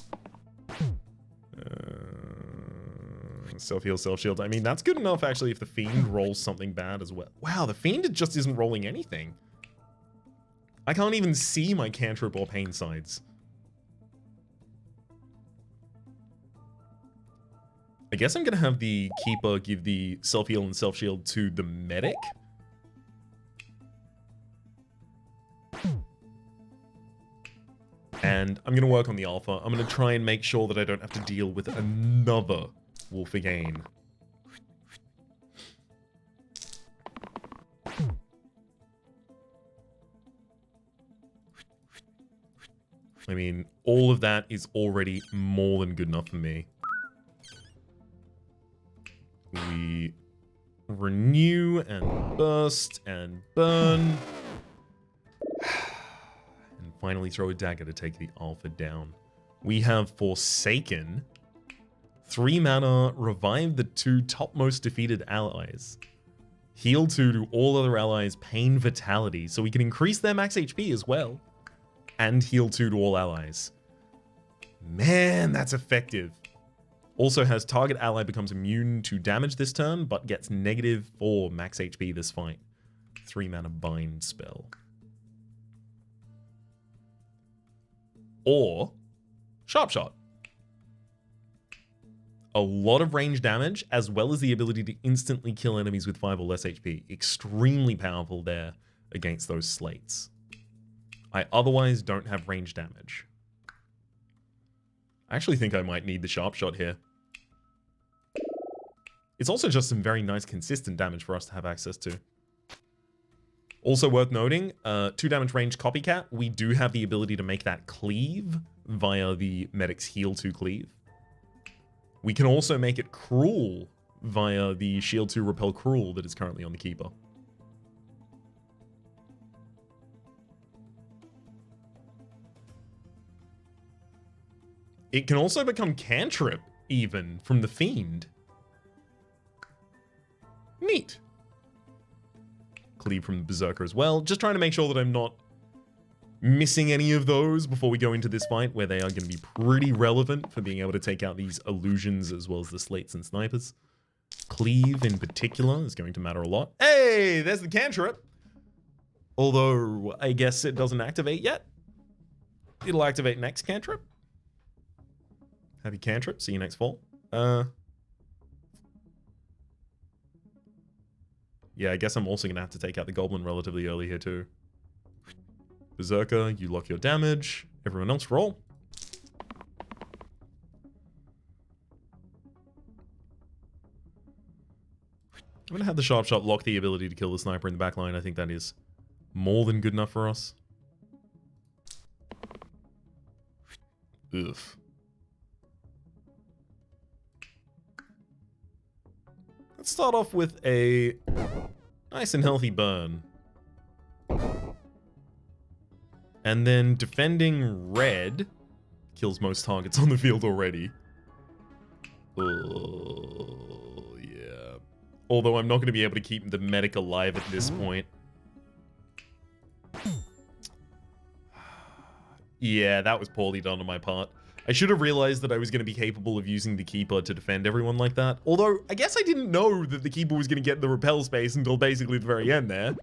Self-heal, self-shield. I mean, that's good enough, actually, if the Fiend rolls something bad as well. Wow, the Fiend just isn't rolling anything. I can't even see my cantrip or pain sides. I guess I'm going to have the Keeper give the self-heal and self-shield to the medic. And I'm going to work on the alpha. I'm going to try and make sure that I don't have to deal with another wolf again. I mean, all of that is already more than good enough for me. We renew and burst and burn. And finally throw a dagger to take the alpha down. We have Forsaken. 3 mana, revive the 2 topmost defeated allies. Heal 2 to all other allies, pain vitality, so we can increase their max HP as well. And heal 2 to all allies. Man, that's effective. Also has target ally becomes immune to damage this turn, but gets -4 max HP this fight. 3 mana bind spell. Or Sharp Shot. A lot of range damage, as well as the ability to instantly kill enemies with 5 or less HP. Extremely powerful there against those slates. I otherwise don't have range damage. I actually think I might need the Sharp Shot here. It's also just some very nice consistent damage for us to have access to. Also worth noting, 2 damage range Copycat, we do have the ability to make that cleave via the Medic's Heal 2 cleave. We can also make it Cruel via the Shield 2 Repel Cruel that is currently on the Keeper. It can also become Cantrip, even, from the Fiend. Neat. Cleave from the Berserker as well. Just trying to make sure that I'm not missing any of those before we go into this fight, where they are going to be pretty relevant for being able to take out these illusions as well as the slates and snipers. Cleave in particular is going to matter a lot. Hey, there's the cantrip. Although, I guess it doesn't activate yet. It'll activate next cantrip. Happy cantrip. See you next fall. Yeah, I guess I'm also going to have to take out the goblin relatively early here too. Berserker, you lock your damage. Everyone else roll. I'm going to have the Sharp Shot lock the ability to kill the sniper in the back line. I think that is more than good enough for us. Ugh. Let's start off with a nice and healthy burn. And then defending red kills most targets on the field already. Oh, yeah. Although I'm not going to be able to keep the medic alive at this point. Yeah, that was poorly done on my part. I should have realized that I was going to be capable of using the Keeper to defend everyone like that. Although, I guess I didn't know that the Keeper was going to get the repel space until basically the very end there.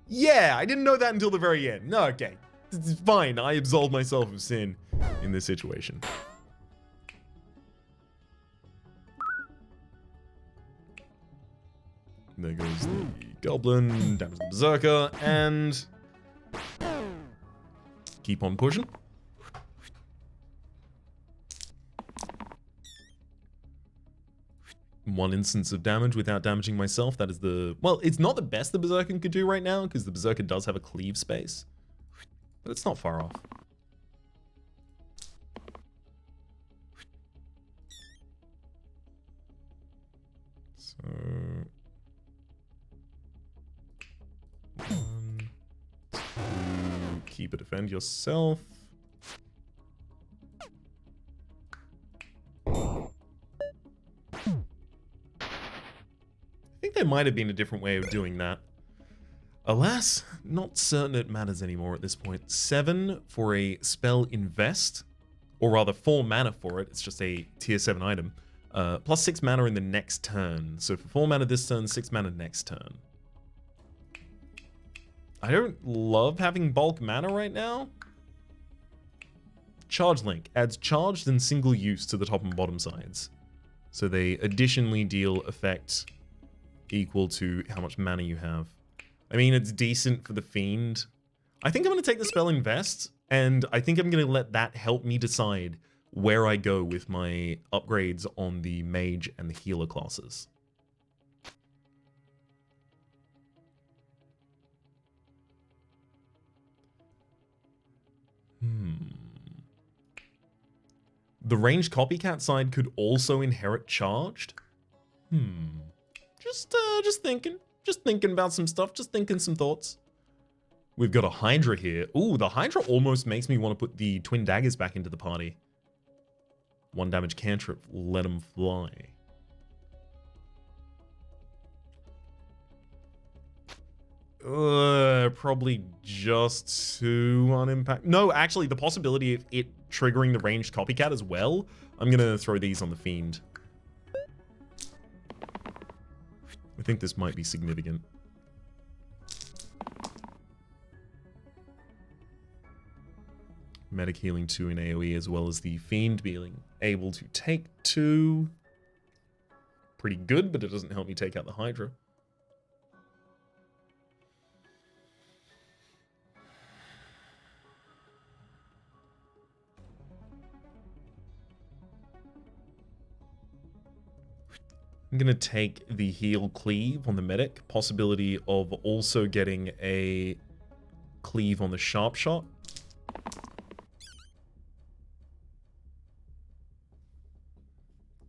Yeah, I didn't know that until the very end. No, okay. It's fine. I absolved myself of sin in this situation. There goes the goblin, damage the berserker, and keep on pushing. one instance of damage without damaging myself. That is the... Well, it's not the best the Berserker could do right now, because the Berserker does have a cleave space. But it's not far off. So... 1, 2... Keep it, defend yourself. I think there might have been a different way of doing that. Alas, not certain it matters anymore at this point. 7 for a spell invest, or rather 4 mana for it. It's just a tier 7 item. Plus 6 mana in the next turn. So for 4 mana this turn, 6 mana next turn. I don't love having bulk mana right now. Charge Link adds charged and single use to the top and bottom sides. So they additionally deal effect equal to how much mana you have. I mean, it's decent for the Fiend. I think I'm going to take the spell invest, and I think I'm going to let that help me decide where I go with my upgrades on the mage and the healer classes. The ranged copycat side could also inherit charged. Just thinking about some stuff, just thinking some thoughts. We've got a Hydra here. Ooh, the Hydra almost makes me want to put the twin daggers back into the party. 1 damage cantrip, let them fly. Probably just 2 on impact. No, actually, the possibility of it triggering the ranged copycat as well. I'm gonna throw these on the Fiend. I think this might be significant. Medic healing 2 in AoE, as well as the Fiend being able to take 2. Pretty good, but it doesn't help me take out the Hydra. I'm going to take the heal cleave on the medic. Possibility of also getting a cleave on the sharp shot.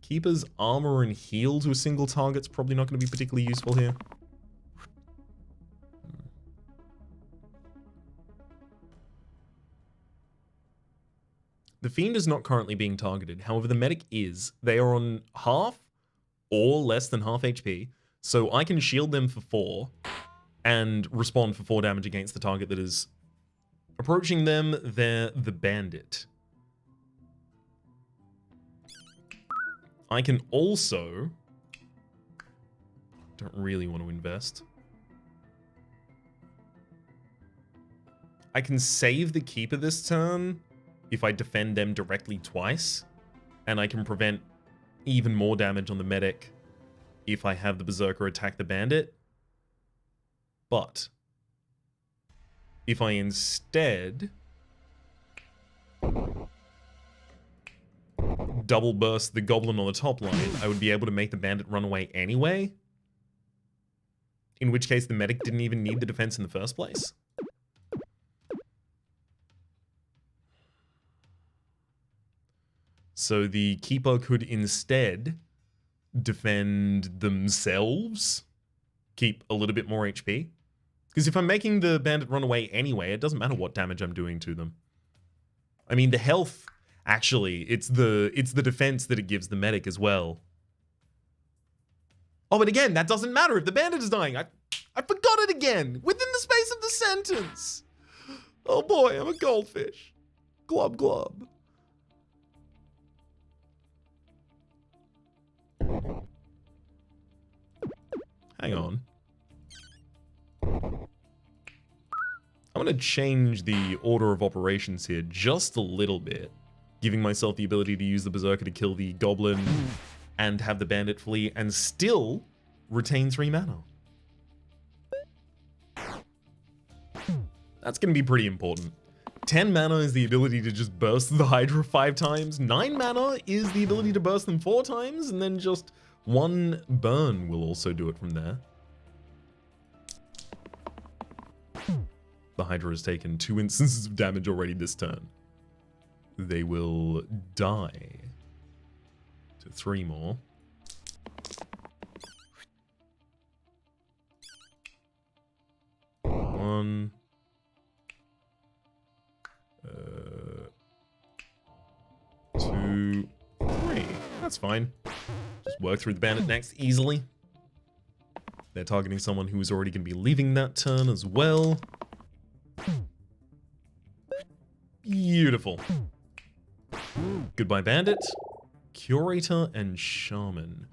Keeper's armor and heal to a single target's probably not going to be particularly useful here. The Fiend is not currently being targeted. However, the medic is. They are on half or less than half HP, so I can shield them for 4 and respond for 4 damage against the target that is approaching them. They're the bandit. I can also... Don't really want to invest. I can save the Keeper this turn if I defend them directly twice, and I can prevent even more damage on the medic if I have the Berserker attack the bandit. But if I instead double burst the goblin on the top line, I would be able to make the bandit run away anyway. In which case the medic didn't even need the defense in the first place. So the Keeper could instead defend themselves, keep a little bit more HP. Because if I'm making the bandit run away anyway, it doesn't matter what damage I'm doing to them. I mean, the health, actually, it's the defense that it gives the medic as well. Oh, but again, that doesn't matter if the bandit is dying. I forgot it again, within the space of the sentence. Oh boy, I'm a goldfish. Glub glub. Hang on. I'm going to change the order of operations here just a little bit, giving myself the ability to use the Berserker to kill the Goblin and have the Bandit flee and still retain 3 mana. That's going to be pretty important. 10 mana is the ability to just burst the Hydra 5 times. 9 mana is the ability to burst them 4 times, and then just One burn will also do it from there. The Hydra has taken 2 instances of damage already this turn. They will die to 3 more. One. 2, 3. That's fine. Just work through the bandit next easily. They're targeting someone who is already going to be leaving that turn as well. Beautiful. Goodbye, bandit. Curator and Shaman.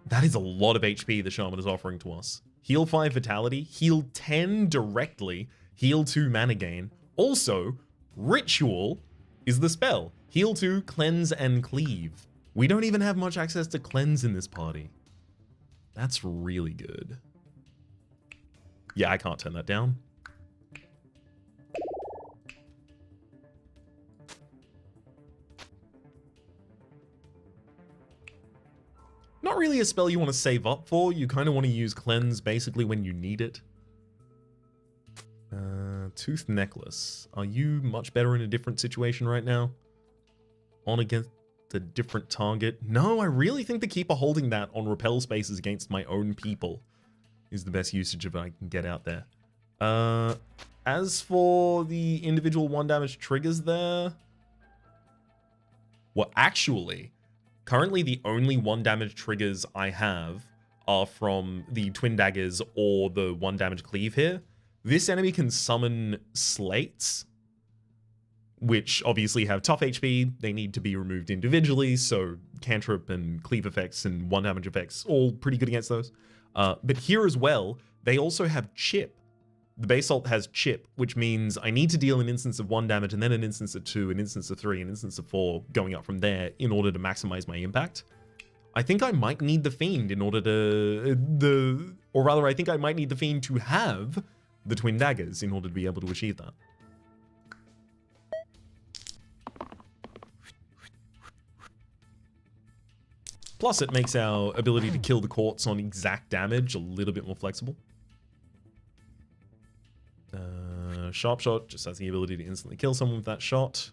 That is a lot of HP the Shaman is offering to us. Heal 5 Vitality, heal 10 directly, heal 2 mana gain. Also, Ritual is the spell. Heal 2, Cleanse, and Cleave. We don't even have much access to Cleanse in this party. That's really good. Yeah, I can't turn that down. Not really a spell you want to save up for. You kind of want to use Cleanse basically when you need it. Tooth Necklace. Are you much better in a different situation right now? On against a different target? No, I really think the Keeper holding that on repel spaces against my own people is the best usage of it I can get out there. As for the individual 1 damage triggers there... Well, actually... Currently, the only 1 damage triggers I have are from the Twin Daggers or the 1 damage cleave here. This enemy can summon slates, which obviously have tough HP. They need to be removed individually, so cantrip and cleave effects and 1 damage effects, all pretty good against those. But here as well, they also have chip. The Basalt has chip, which means I need to deal an instance of 1 damage and then an instance of 2, an instance of 3, an instance of 4, going up from there in order to maximize my impact. I think I might need the Fiend in order to... Or rather, I think I might need the Fiend to have the Twin Daggers in order to be able to achieve that. Plus, it makes our ability to kill the Courts on exact damage a little bit more flexible. Sharp Shot just has the ability to instantly kill someone with that shot.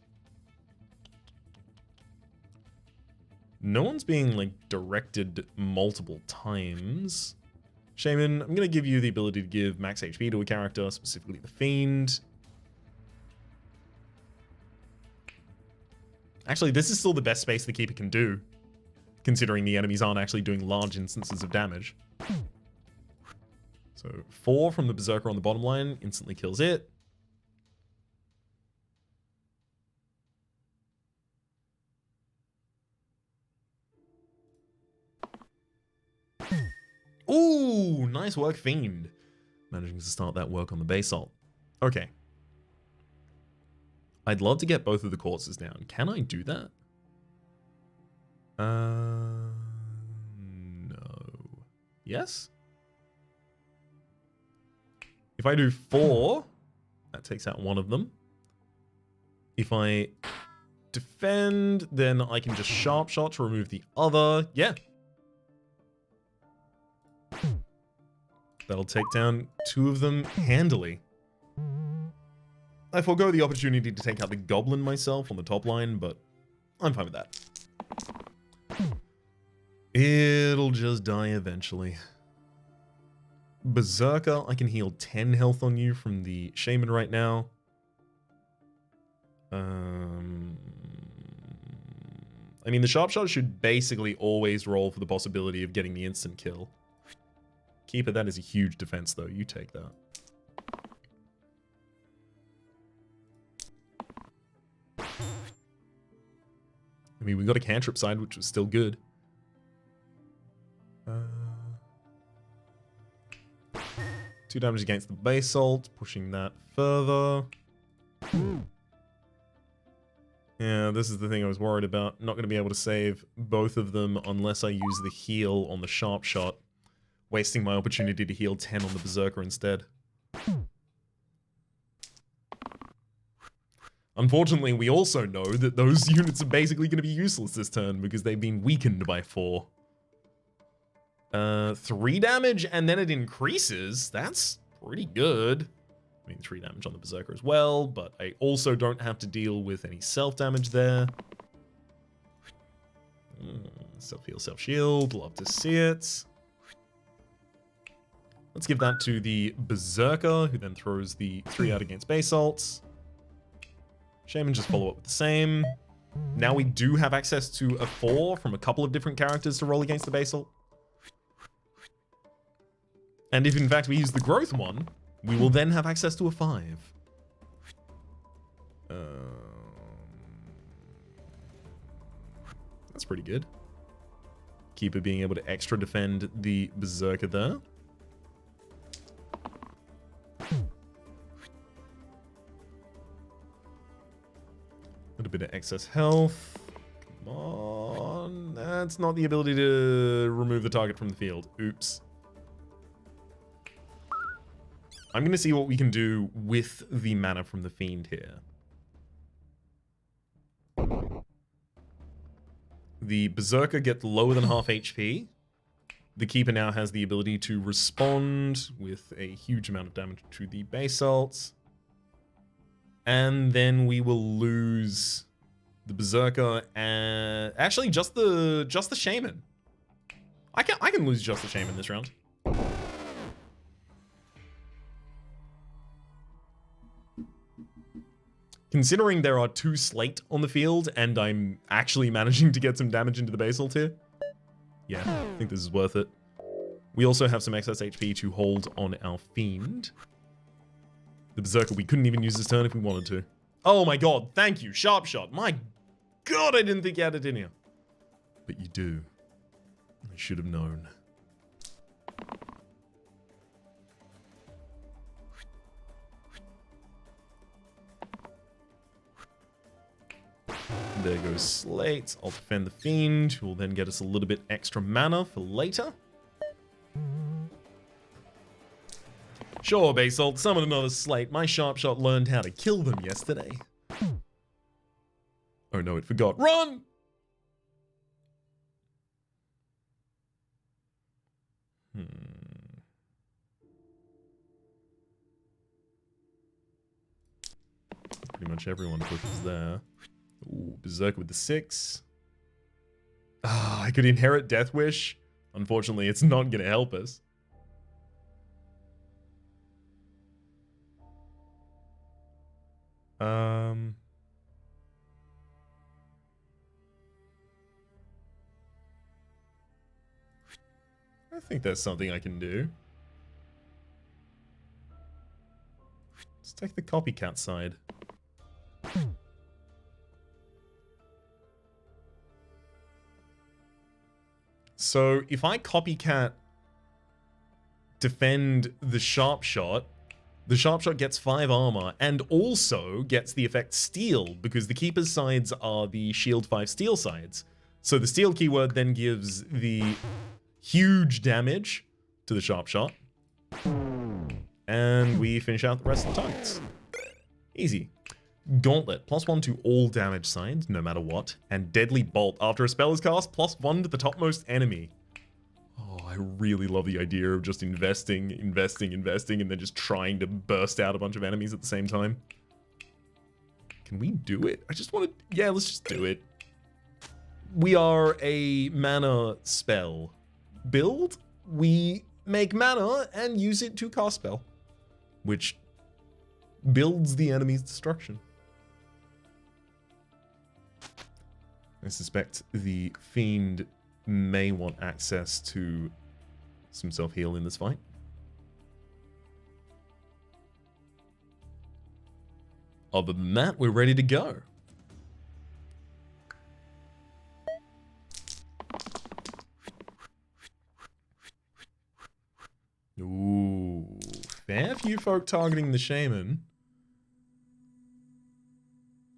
No one's being, like, directed multiple times. Shaman, I'm going to give you the ability to give max HP to a character, specifically the Fiend. Actually, this is still the best space the Keeper can do, considering the enemies aren't actually doing large instances of damage. So 4 from the Berserker on the bottom line instantly kills it. Ooh, nice work, Fiend. Managing to start that work on the Basalt. Okay. I'd love to get both of the corpses down. Can I do that? No. Yes? If I do 4, that takes out 1 of them. If I defend, then I can just Sharp Shot to remove the other. Yeah. That'll take down 2 of them handily. I forego the opportunity to take out the Goblin myself on the top line, but I'm fine with that. It'll just die eventually. Berserker, I can heal 10 health on you from the Shaman right now. I mean, the Sharp Shot should basically always roll for the possibility of getting the instant kill. Keeper, that is a huge defense, though. You take that. I mean, we got a cantrip side, which was still good. 2 damage against the Basalt, pushing that further. Yeah, this is the thing I was worried about. Not going to be able to save both of them unless I use the heal on the Sharp Shot. Wasting my opportunity to heal 10 on the Berserker instead. Unfortunately, we also know that those units are basically going to be useless this turn because they've been weakened by 4. 3 damage, and then it increases. That's pretty good. I mean, 3 damage on the Berserker as well, but I also don't have to deal with any self-damage there. Self-heal, self-shield. Love to see it. Let's give that to the Berserker, who then throws the 3 out against Basalts. Shaman just follow up with the same. Now we do have access to a 4 from a couple of different characters to roll against the Basalt. And if in fact we use the growth one, we will then have access to a 5. That's pretty good. Keeper being able to extra defend the Berserker there. A bit of excess health. Come on. That's not the ability to remove the target from the field. Oops. I'm going to see what we can do with the mana from the Fiend here. The Berserker gets lower than half HP. The Keeper now has the ability to respond with a huge amount of damage to the Basalts. And then we will lose the Berserker and actually just the Shaman. I can lose just the Shaman this round. Considering there are 2 Slate on the field and I'm actually managing to get some damage into the Basalt here. Yeah, I think this is worth it. We also have some excess HP to hold on our Fiend. The Berserker, we couldn't even use this turn if we wanted to. Oh my god, thank you, Sharp Shot. My god, I didn't think you had it in here. But you do. I should have known. There goes Slate. I'll defend the Fiend, who will then get us a little bit extra mana for later. Sure, Basalt, summon another Slate. My Sharp Shot learned how to kill them yesterday. Oh no, it forgot. Run! Pretty much everyone pushes there. Ooh, Berserker with the 6. Ah, I could inherit Death Wish. Unfortunately, it's not going to help us. I think that's something I can do. Let's take the copycat side. So if I copycat defend the Sharp Shot gets 5 armor and also gets the effect Steel because the Keeper's sides are the Shield 5 Steel sides. So the Steel keyword then gives the huge damage to the Sharp Shot. And we finish out the rest of the targets. Easy. Gauntlet, +1 to all damage sides, no matter what. And Deadly Bolt, after a spell is cast, +1 to the topmost enemy. Oh, I really love the idea of just investing, and then just trying to burst out a bunch of enemies at the same time. Can we do it? I just want to... Yeah, let's just do it. We are a mana spell build. We make mana and use it to cast spell, which builds the enemy's destruction. I suspect the Fiend may want access to some self-heal in this fight. Other than that, we're ready to go. Ooh, fair few folk targeting the Shaman.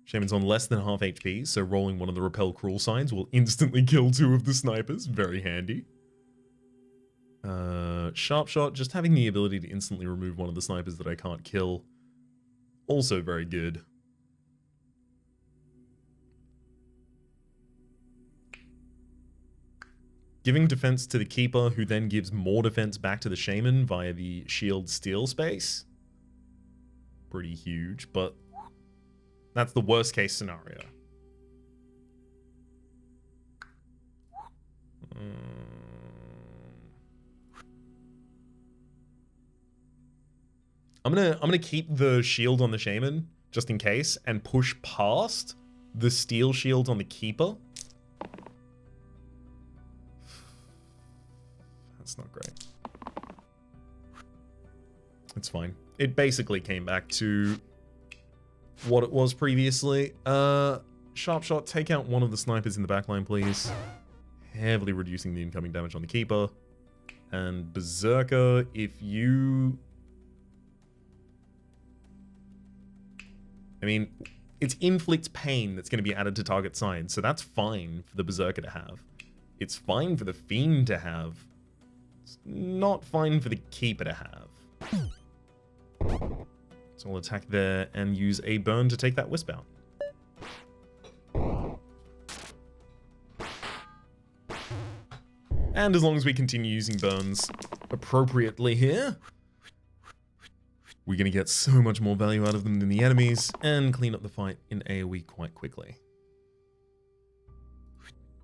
Shaman's on less than half HP, so rolling one of the Repel Cruel signs will instantly kill 2 of the snipers. Very handy. Sharp Shot, just having the ability to instantly remove one of the snipers that I can't kill. Also very good. Giving defense to the Keeper, who then gives more defense back to the Shaman via the shield steal space. Pretty huge, but that's the worst case scenario. I'm gonna keep the shield on the Shaman just in case and push past the steel shield on the Keeper. That's not great. It's fine. It basically came back to what it was previously. Sharp shot, take out one of the snipers in the backline, please. Heavily reducing the incoming damage on the Keeper. And Berserker, if you... I mean, it's inflict pain that's going to be added to target side, so that's fine for the Berserker to have. It's fine for the Fiend to have. It's not fine for the Keeper to have. So I'll attack there and use a burn to take that Wisp out. And as long as we continue using burns appropriately here, we're going to get so much more value out of them than the enemies and clean up the fight in AoE quite quickly.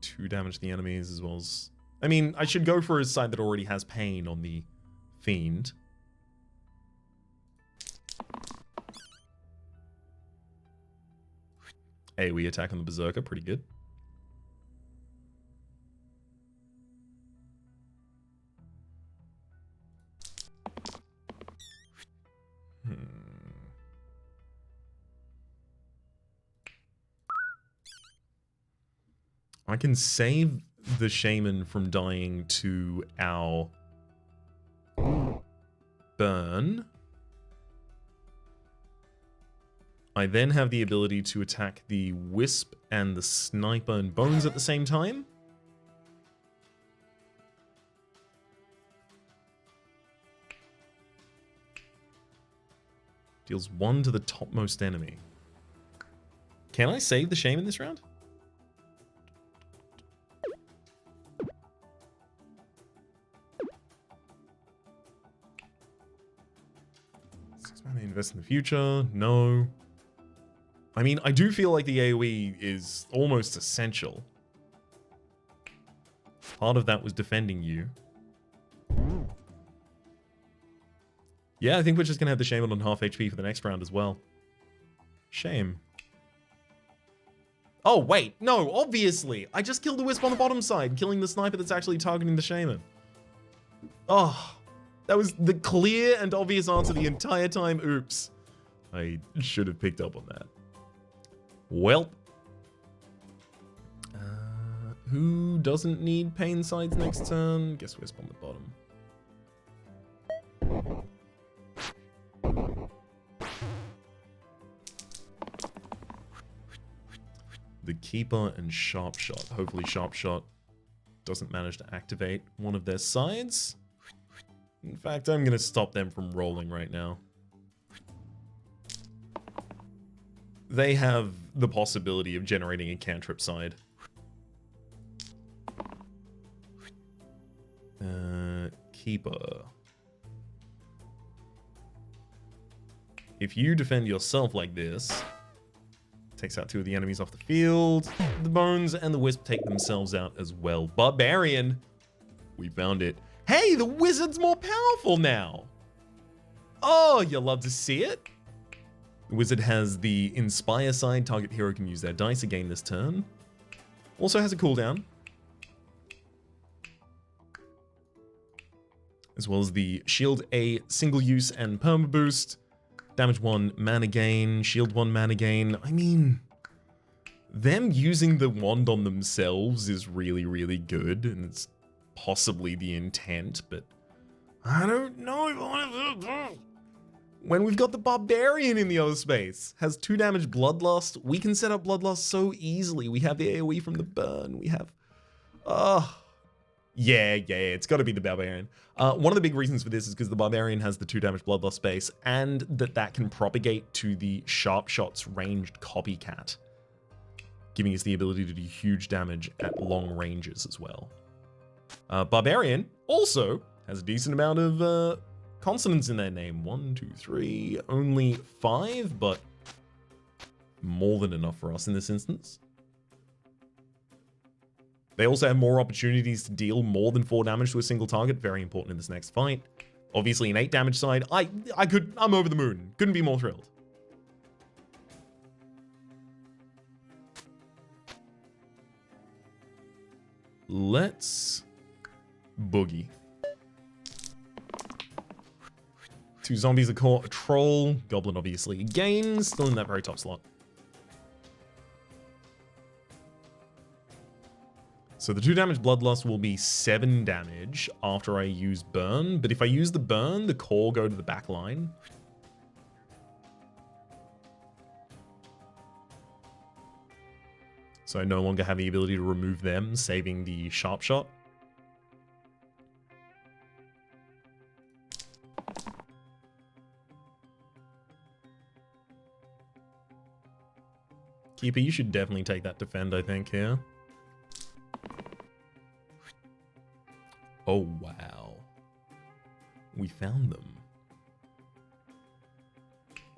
2 damage to the enemies as well as... I mean, I should go for a side that already has pain on the Fiend. AoE attack on the Berserker, pretty good. I can save the Shaman from dying to our burn. I then have the ability to attack the Wisp and the Sniper and Bones at the same time. Deals 1 to the topmost enemy. Can I save the Shaman this round? Invest in the future? No. I mean, I do feel like the AoE is almost essential. Part of that was defending you. Yeah, I think we're just going to have the Shaman on half HP for the next round as well. Shame. Oh, wait. No, obviously. I just killed the Wisp on the bottom side, killing the Sniper that's actually targeting the Shaman. Oh, that was the clear and obvious answer the entire time. Oops. I should have picked up on that. Well. Who doesn't need pain sides next turn? Guess Wisp on the bottom. The Keeper and Sharp Shot. Hopefully Sharp Shot doesn't manage to activate one of their sides. In fact, I'm going to stop them from rolling right now. They have the possibility of generating a cantrip side. Keeper. If you defend yourself like this, takes out 2 of the enemies off the field. The Bones and the Wisp take themselves out as well. Barbarian. We found it. Hey, the Wizard's more powerful now. Oh, you love to see it. The Wizard has the Inspire side. Target hero can use their dice again this turn. Also has a cooldown. As well as the Shield A single use and perma boost. Damage 1, mana gain, shield 1, mana gain. I mean, them using the wand on themselves is really, really good, and it's possibly the intent, but I don't know if I want to... When we've got the Barbarian in the other space, has 2 damage Bloodlust, we can set up Bloodlust so easily. We have the AoE from the burn, we have... Yeah, it's got to be the Barbarian. One of the big reasons for this is because the Barbarian has the 2 damage Bloodlust space, and that can propagate to the Sharp Shot's ranged copycat, giving us the ability to do huge damage at long ranges as well. Barbarian also has a decent amount of consonants in their name. 1, 2, 3, only 5, but more than enough for us in this instance. They also have more opportunities to deal more than 4 damage to a single target. Very important in this next fight. Obviously, an 8 damage side. I'm over the moon. Couldn't be more thrilled. Let's boogie. 2 zombies, a troll. Goblin, obviously. Again, still in that very top slot. So the 2 damage Bloodlust will be 7 damage after I use Burn. But if I use the Burn, the core go to the back line. So I no longer have the ability to remove them, saving the Sharp Shot. Keeper, you should definitely take that defend, I think, here. Oh, wow. We found them.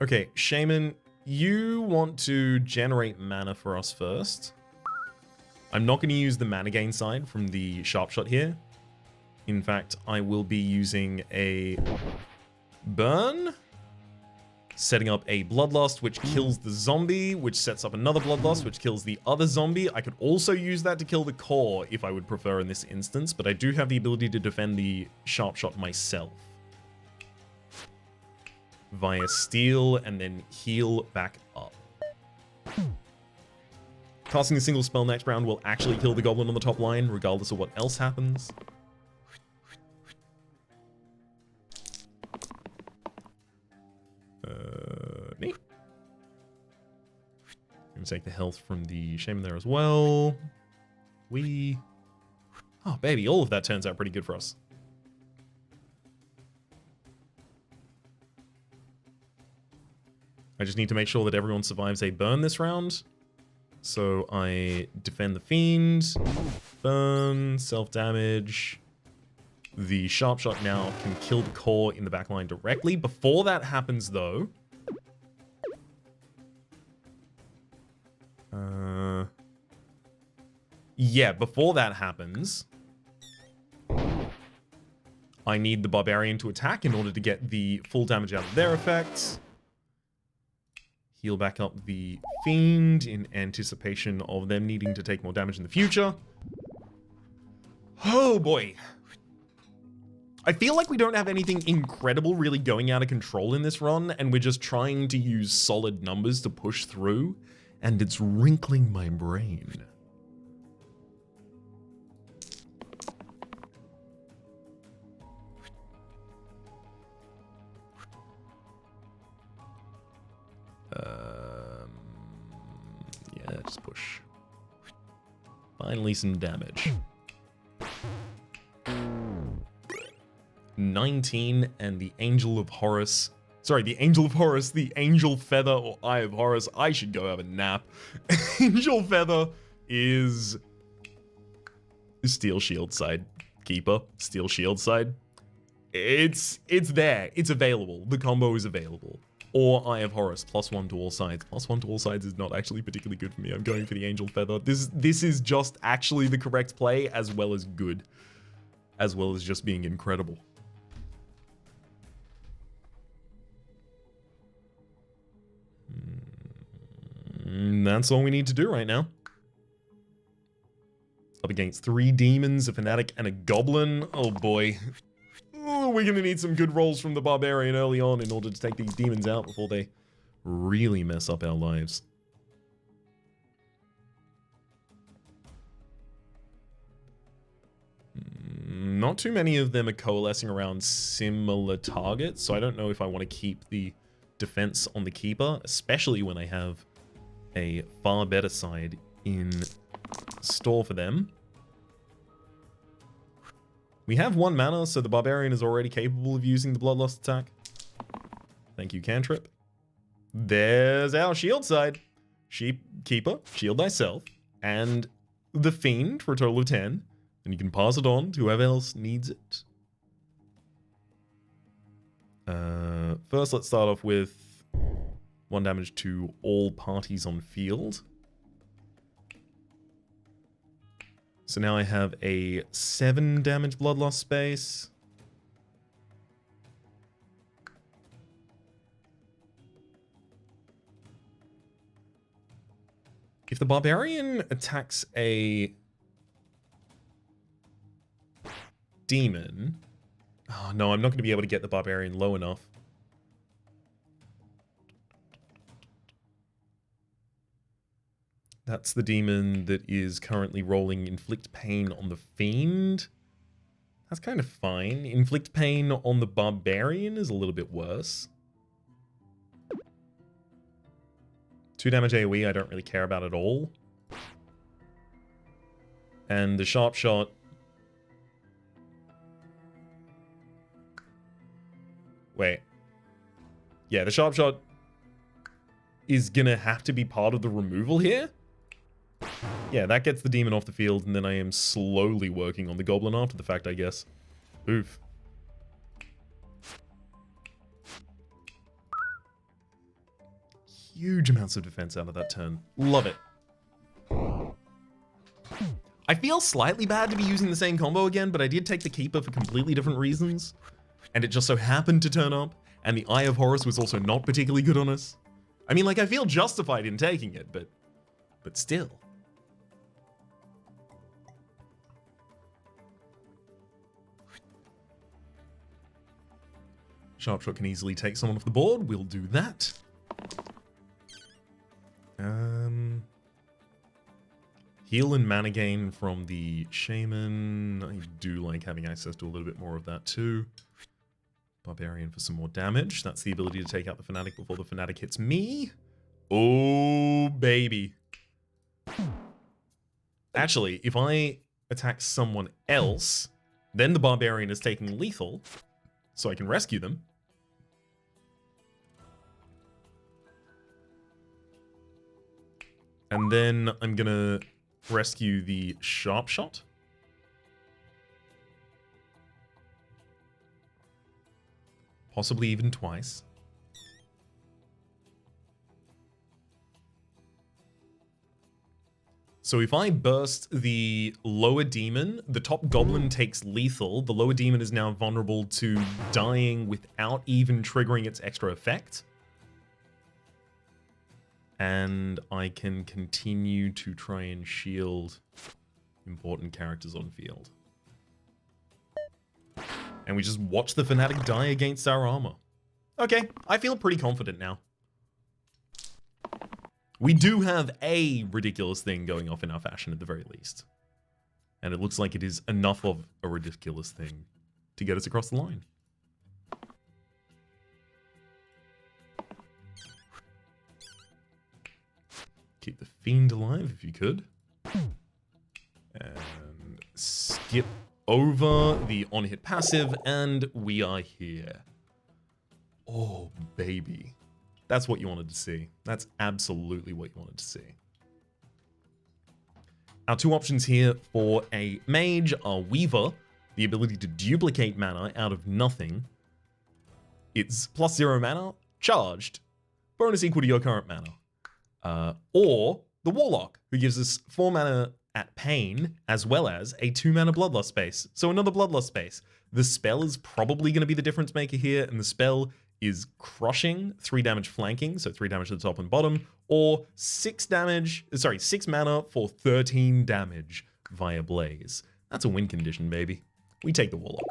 Okay, Shaman, you want to generate mana for us first. I'm not going to use the mana gain side from the Sharp Shot here. In fact, I will be using a Burn, setting up a Bloodlust, which kills the zombie, which sets up another Bloodlust, which kills the other zombie. I could also use that to kill the core if I would prefer in this instance, but I do have the ability to defend the Sharp Shot myself via steal and then heal back up. Casting a single spell next round will actually kill the goblin on the top line, regardless of what else happens. Neat. Gonna take the health from the shaman there as well. Oh baby, all of that turns out pretty good for us. I just need to make sure that everyone survives a burn this round. So I defend the fiend, burn, self-damage. The Sharp Shot now can kill the core in the backline directly. Before that happens, though... yeah, before that happens... I need the Barbarian to attack in order to get the full damage out of their effects. Heal back up the Fiend in anticipation of them needing to take more damage in the future. Oh boy. I feel like we don't have anything incredible really going out of control in this run, and we're just trying to use solid numbers to push through, and it's wrinkling my brain. Yeah, just push. Finally some damage. 19 and the Angel of Horus. Sorry, the Angel of Horus, the Angel Feather or Eye of Horus. I should go have a nap. Angel Feather is Steel Shield side. Keeper, Steel Shield side. It's there. It's available. The combo is available. Or Eye of Horus, +1 to all sides. +1 to all sides is not actually particularly good for me. I'm going for the Angel Feather. This is just actually the correct play, as well as good. As well as just being incredible. That's all we need to do right now. Up against 3 demons, a fanatic, and a goblin. Oh boy. We're going to need some good rolls from the Barbarian early on in order to take these demons out before they really mess up our lives. Not too many of them are coalescing around similar targets, so I don't know if I want to keep the defense on the Keeper, especially when I have a far better side in store for them. We have 1 mana, so the Barbarian is already capable of using the Bloodlust attack. Thank you, Cantrip. There's our shield side. Keeper, shield thyself, and the Fiend for a total of 10. And you can pass it on to whoever else needs it. First, let's start off with 1 damage to all parties on field. So now I have a 7 damage bloodlust space. If the barbarian attacks a demon... Oh, no, I'm not going to be able to get the barbarian low enough. That's the demon that is currently rolling Inflict Pain on the Fiend. That's kind of fine. Inflict Pain on the barbarian is a little bit worse. 2 damage AoE I don't really care about at all. And the sharp shot... Wait. Yeah, the sharp shot is gonna have to be part of the removal here. Yeah, that gets the demon off the field, and then I am slowly working on the goblin after the fact, I guess. Oof. Huge amounts of defense out of that turn. Love it. I feel slightly bad to be using the same combo again, but I did take the Keeper for completely different reasons. And it just so happened to turn up, and the Eye of Horus was also not particularly good on us. I mean, like, I feel justified in taking it, but still. Sharpshot can easily take someone off the board. We'll do that. Heal and mana gain from the Shaman. I do like having access to a little bit more of that too. Barbarian for some more damage. That's the ability to take out the Fanatic before the Fanatic hits me. Oh, baby. Actually, if I attack someone else, then the Barbarian is taking lethal, so I can rescue them. And then I'm gonna rescue the Sharp Shot. Possibly even twice. So if I burst the lower demon, the top goblin takes lethal. The lower demon is now vulnerable to dying without even triggering its extra effect. And I can continue to try and shield important characters on field. And we just watch the Fanatic die against our armor. Okay, I feel pretty confident now. We do have a ridiculous thing going off in our fashion at the very least. And it looks like it is enough of a ridiculous thing to get us across the line. Keep the Fiend alive if you could. And skip over the on-hit passive, and we are here. Oh, baby. That's what you wanted to see. That's absolutely what you wanted to see. Our 2 options here for a mage are Weaver, the ability to duplicate mana out of nothing. It's +0 mana, charged, bonus equal to your current mana. Or the Warlock, who gives us 4 mana at Pain, as well as a 2 mana Bloodlust space. So another Bloodlust space. The spell is probably going to be the difference maker here, and the spell is Crushing, 3 damage flanking, so 3 damage to the top and bottom, or 6 mana for 13 damage via Blaze. That's a win condition, baby. We take the Warlock.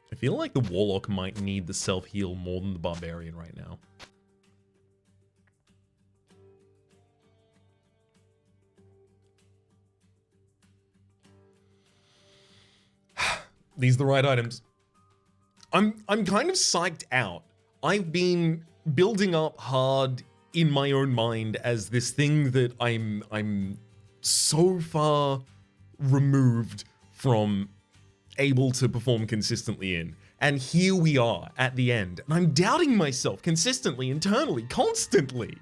I feel like the Warlock might need the self-heal more than the Barbarian right now. These are the right items. I'm kind of psyched out. I've been building up hard in my own mind as this thing that I'm so far removed from able to perform consistently in. And here we are at the end. And I'm doubting myself consistently, internally, constantly.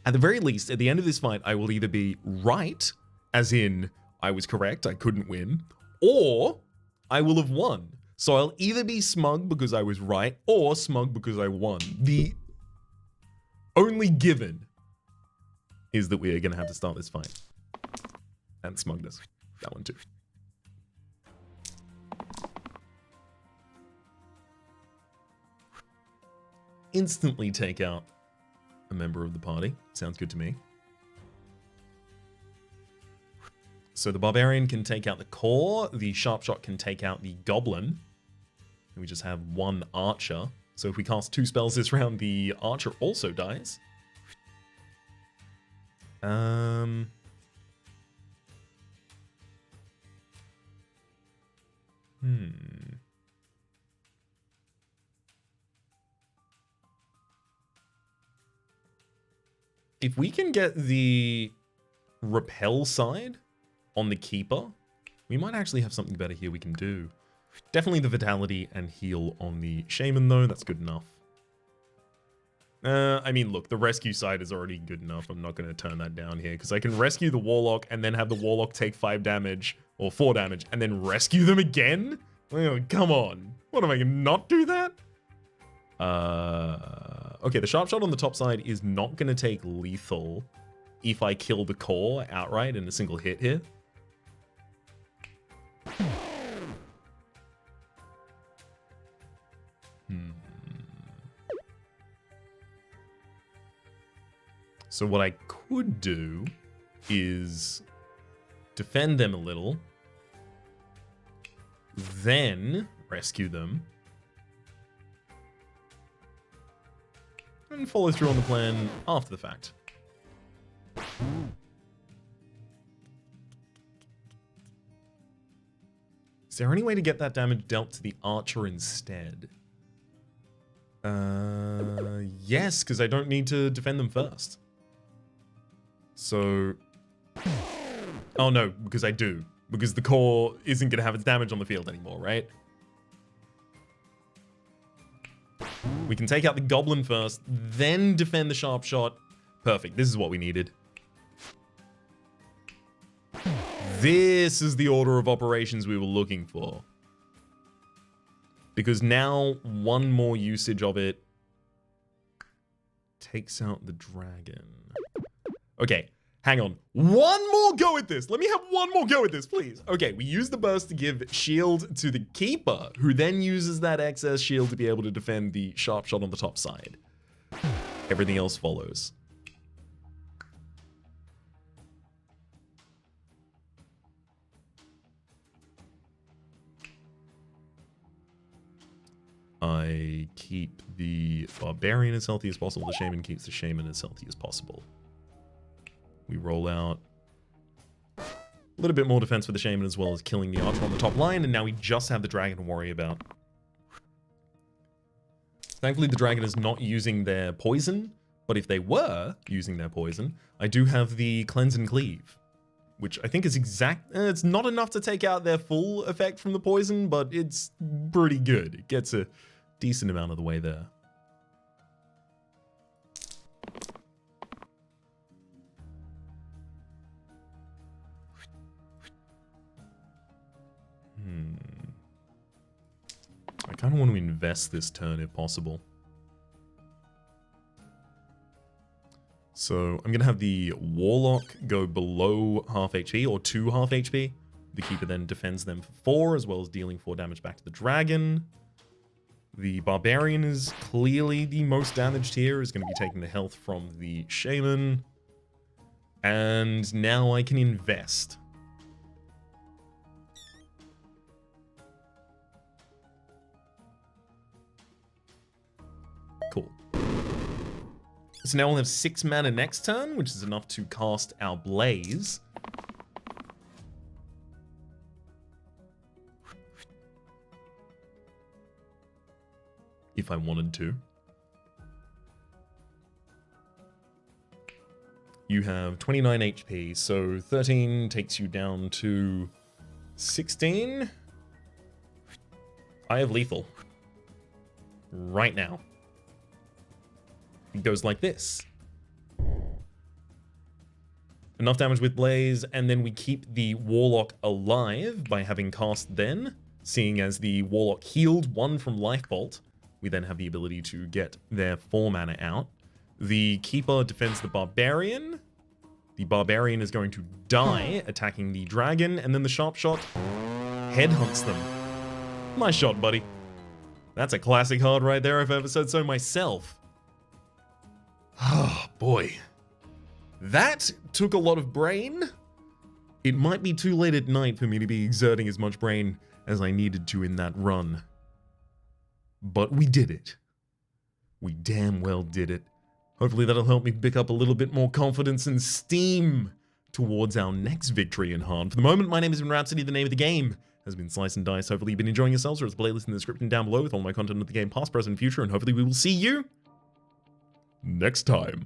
At the very least, at the end of this fight, I will either be right, as in I was correct, I couldn't win, or I will have won. So I'll either be smug because I was right, or smug because I won. The only given is that we are going to have to start this fight. And smugness. That one too. Instantly take out a member of the party. Sounds good to me. So the Barbarian can take out the core. The Sharpshot can take out the Goblin. And we just have one Archer. So if we cast 2 spells this round, the Archer also dies. If we can get the repel side on the Keeper, we might actually have something better here we can do. Definitely the Vitality and heal on the Shaman, though. That's good enough. I mean, look, the rescue side is already good enough. I'm not going to turn that down here, because I can rescue the Warlock and then have the Warlock take 5 damage, or 4 damage, and then rescue them again? Oh, come on. What, am I going to not do that? Okay, the Sharpshot on the top side is not going to take lethal if I kill the core outright in a single hit here. So what I could do is defend them a little, then rescue them, and follow through on the plan after the fact. Is there any way to get that damage dealt to the Archer instead? Yes, because I don't need to defend them first. So... Oh no, because I do. Because the core isn't going to have its damage on the field anymore, right? We can take out the Goblin first, then defend the Sharpshot. Perfect, this is what we needed. This is the order of operations we were looking for. Because now, one more usage of it takes out the dragon. Okay, hang on. One more go at this. Let me have one more go at this, please. Okay, we use the burst to give shield to the Keeper, who then uses that excess shield to be able to defend the Sharpshot on the top side. Everything else follows. I keep the Barbarian as healthy as possible. The Shaman keeps the Shaman as healthy as possible. We roll out a little bit more defense for the Shaman as well as killing the Archer on the top line, and now we just have the Dragon to worry about. Thankfully, the Dragon is not using their poison, but if they were using their poison, I do have the Cleanse and Cleave, which I think is it's not enough to take out their full effect from the poison, but it's pretty good. It gets a decent amount of the way there. I kind of want to invest this turn if possible. So I'm going to have the Warlock go below half HP or 2 half HP. The Keeper then defends them for 4, as well as dealing 4 damage back to the Dragon. The Barbarian is clearly the most damaged here, is going to be taking the health from the Shaman. And now I can invest. Cool. So now we'll have 6 mana next turn, which is enough to cast our Blaze. If I wanted to. You have 29 HP, so 13 takes you down to 16. I have lethal. Right now. It goes like this. Enough damage with Blaze, and then we keep the Warlock alive by having cast then. Seeing as the Warlock healed 1 from Life Bolt, we then have the ability to get their 4 mana out. The Keeper defends the Barbarian. The Barbarian is going to die, attacking the Dragon, and then the Sharp Shot headhunts them. Nice shot, buddy. That's a classic hard right there, if I ever said so myself. Oh, boy. That took a lot of brain. It might be too late at night for me to be exerting as much brain as I needed to in that run. But we did it. We damn well did it. Hopefully that'll help me pick up a little bit more confidence and steam towards our next victory in Hard. For the moment, my name has been Rhapsody. The name of the game has been Slice and Dice. Hopefully you've been enjoying yourselves. There's a playlist in the description down below with all my content of the game, past, present, future, and hopefully we will see you next time.